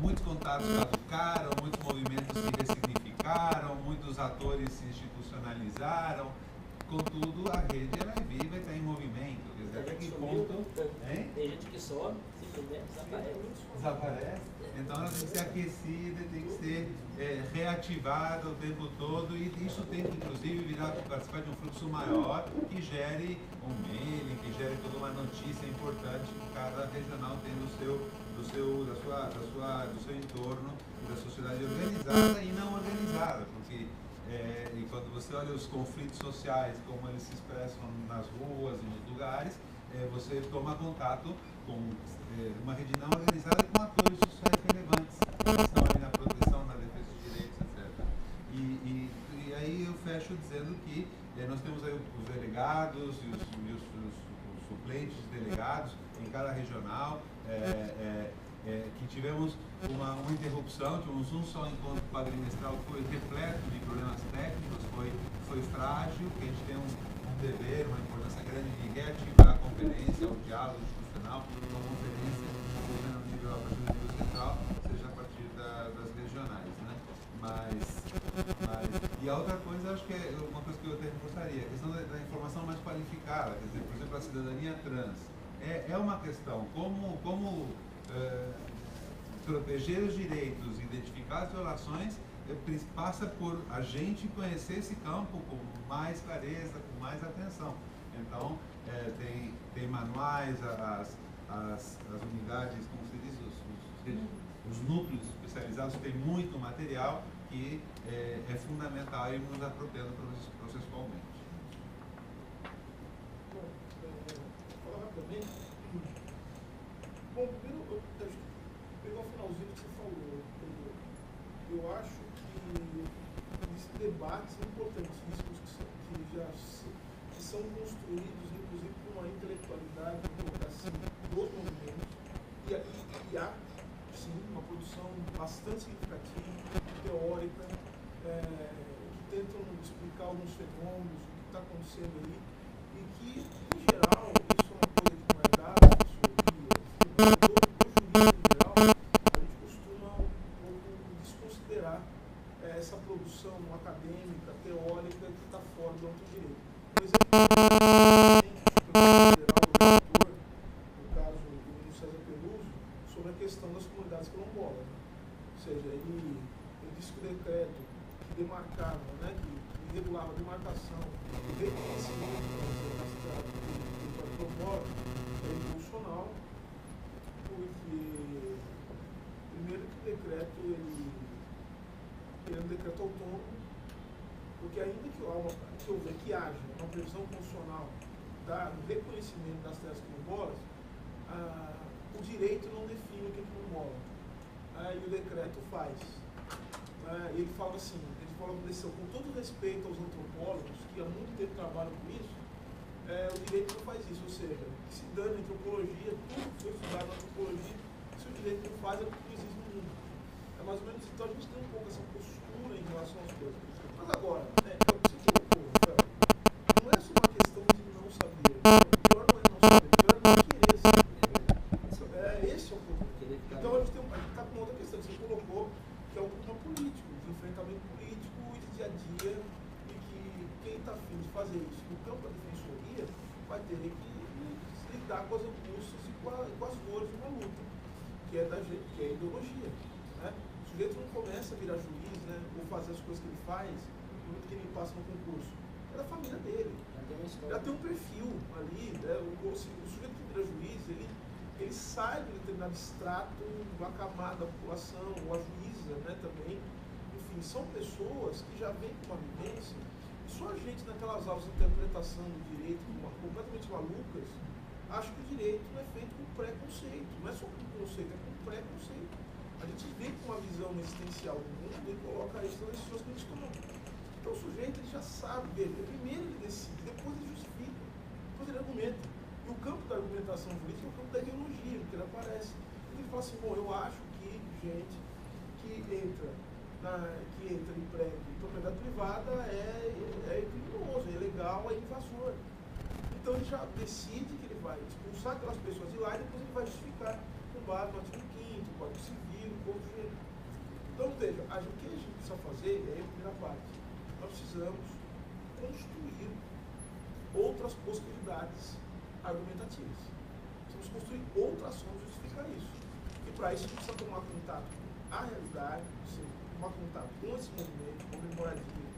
Muitos contatos caducaram, muitos movimentos se ressignificaram, muitos atores se institucionalizaram. Contudo, a rede ela é viva e está em movimento. Quer dizer, até que ponto. Tem gente que some, Desaparece. Então ela tem que ser aquecida, tem que ser reativada o tempo todo, e isso tem que inclusive participar de um fluxo maior que gere um mailing, que gere toda uma notícia importante que cada regional tem do seu entorno, da sociedade organizada e não organizada, porque e quando você olha os conflitos sociais, como eles se expressam nas ruas e nos lugares, você toma contato com uma rede não organizada com atores sociais relevantes, que estão ali na proteção, na defesa dos direitos, etc. E aí eu fecho dizendo que nós temos aí os delegados e os suplentes delegados em cada regional, que tivemos uma interrupção, tivemos um só encontro quadrimestral que foi repleto de problemas técnicos, foi frágil, que a gente tem um dever, uma importância grande de reativar a conferência, o diálogo institucional, uma conferência, seja no nível, a partir do nível central, seja a partir das regionais, né? E a outra coisa, acho que é uma coisa que eu até reforçaria, a questão da informação mais qualificada, quer dizer, por exemplo, a cidadania trans, é uma questão, como proteger os direitos, identificar as violações, passa por a gente conhecer esse campo com mais clareza, com mais atenção. Então, tem manuais, as unidades, como se diz, os núcleos especializados têm muito material que é fundamental irmos nos apropriando processualmente. Bom, falar rapidamente. Bom, primeiro, pegar o finalzinho que você falou, Pedro. Eu acho que existem debates importantíssimos que são construídos, inclusive, por uma intelectualidade, assim, dos movimentos, e há, sim, uma produção bastante significativa, teórica, que tentam explicar alguns fenômenos, o que está acontecendo aí, e que, em geral, isso é uma coisa que não é dada, a gente costuma um pouco desconsiderar essa produção acadêmica, teórica, que está fora do âmbito do direito. Por exemplo, no caso do César Peluso, sobre a questão das comunidades quilombolas. Ou seja, ele disse que o decreto que demarcava, que regulava a demarcação do reconhecimento da cidade do quilombola é inconstitucional, porque, primeiro, que o decreto ele é um decreto autônomo, porque ainda que haja uma previsão constitucional do reconhecimento das terras quilombolas, o direito não define o que é quilombola. E o decreto faz. Ele fala assim, com todo respeito aos antropólogos, que há muito tempo trabalham com isso, o direito não faz isso, ou seja, que se dane a antropologia, tudo que foi estudado na antropologia, se o direito não faz, é porque não existe no mundo. É mais ou menos isso. Então a gente tem um pouco essa postura em relação às coisas. Mas agora, é o que você colocou, Rafael, não é só uma questão de não saber. O pior não é não saber, o pior é não querer saber. Esse é o problema. Então a gente está com outra questão que você colocou, que é o problema político, de enfrentamento político e de dia a dia, e que quem está afim de fazer isso no campo da defensoria vai ter que lidar com as angústias e com as dores de uma luta, que é a ideologia. Né? O sujeito não começa a virar juiz, ou fazer as coisas que ele faz no momento que ele passa no concurso. É da família dele. Já tem um perfil ali. O sujeito que vira juiz, ele sai de um determinado extrato, uma camada da população, ou a juíza também. Enfim, são pessoas que já vêm com uma vivência. E só a gente, naquelas aulas de interpretação do direito, completamente malucas, acha que o direito não é feito com preconceito. Não é só com conceito, é com preconceito. A gente vem com uma visão existencial do mundo e coloca isso nas decisões que a gente toma. Então o sujeito ele já sabe, primeiro ele decide, depois ele justifica, depois ele argumenta. E o campo da argumentação jurídica é o campo da ideologia, que ele aparece. Ele fala assim, eu acho que gente que entra em prédio de propriedade privada é criminoso, é ilegal, é invasor. Então ele já decide que ele vai expulsar aquelas pessoas de lá e depois ele vai justificar com base no artigo 5º, Código Civil, Código de Direito. Então, veja, o que a gente precisa fazer é a primeira parte. Nós precisamos construir outras possibilidades argumentativas. Você vamos construir outras formas de justificar isso. E para isso a gente precisa tomar contato com a realidade, tomar contato com esse movimento, o movimento moradia,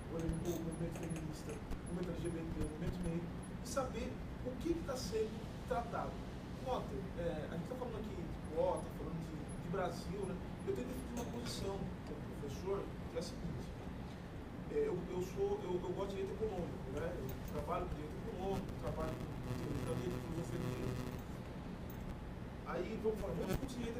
o movimento feminista, o movimento LGBT, o movimento negro, e saber o que está sendo tratado. Notem, a gente está falando aqui de cota, falando de Brasil, né? Eu tenho definido uma posição como professor, que é a seguinte: eu gosto de direito econômico, né? Eu trabalho com direito econômico, trabalho com filosofia do direito. Aí vamos discutir direito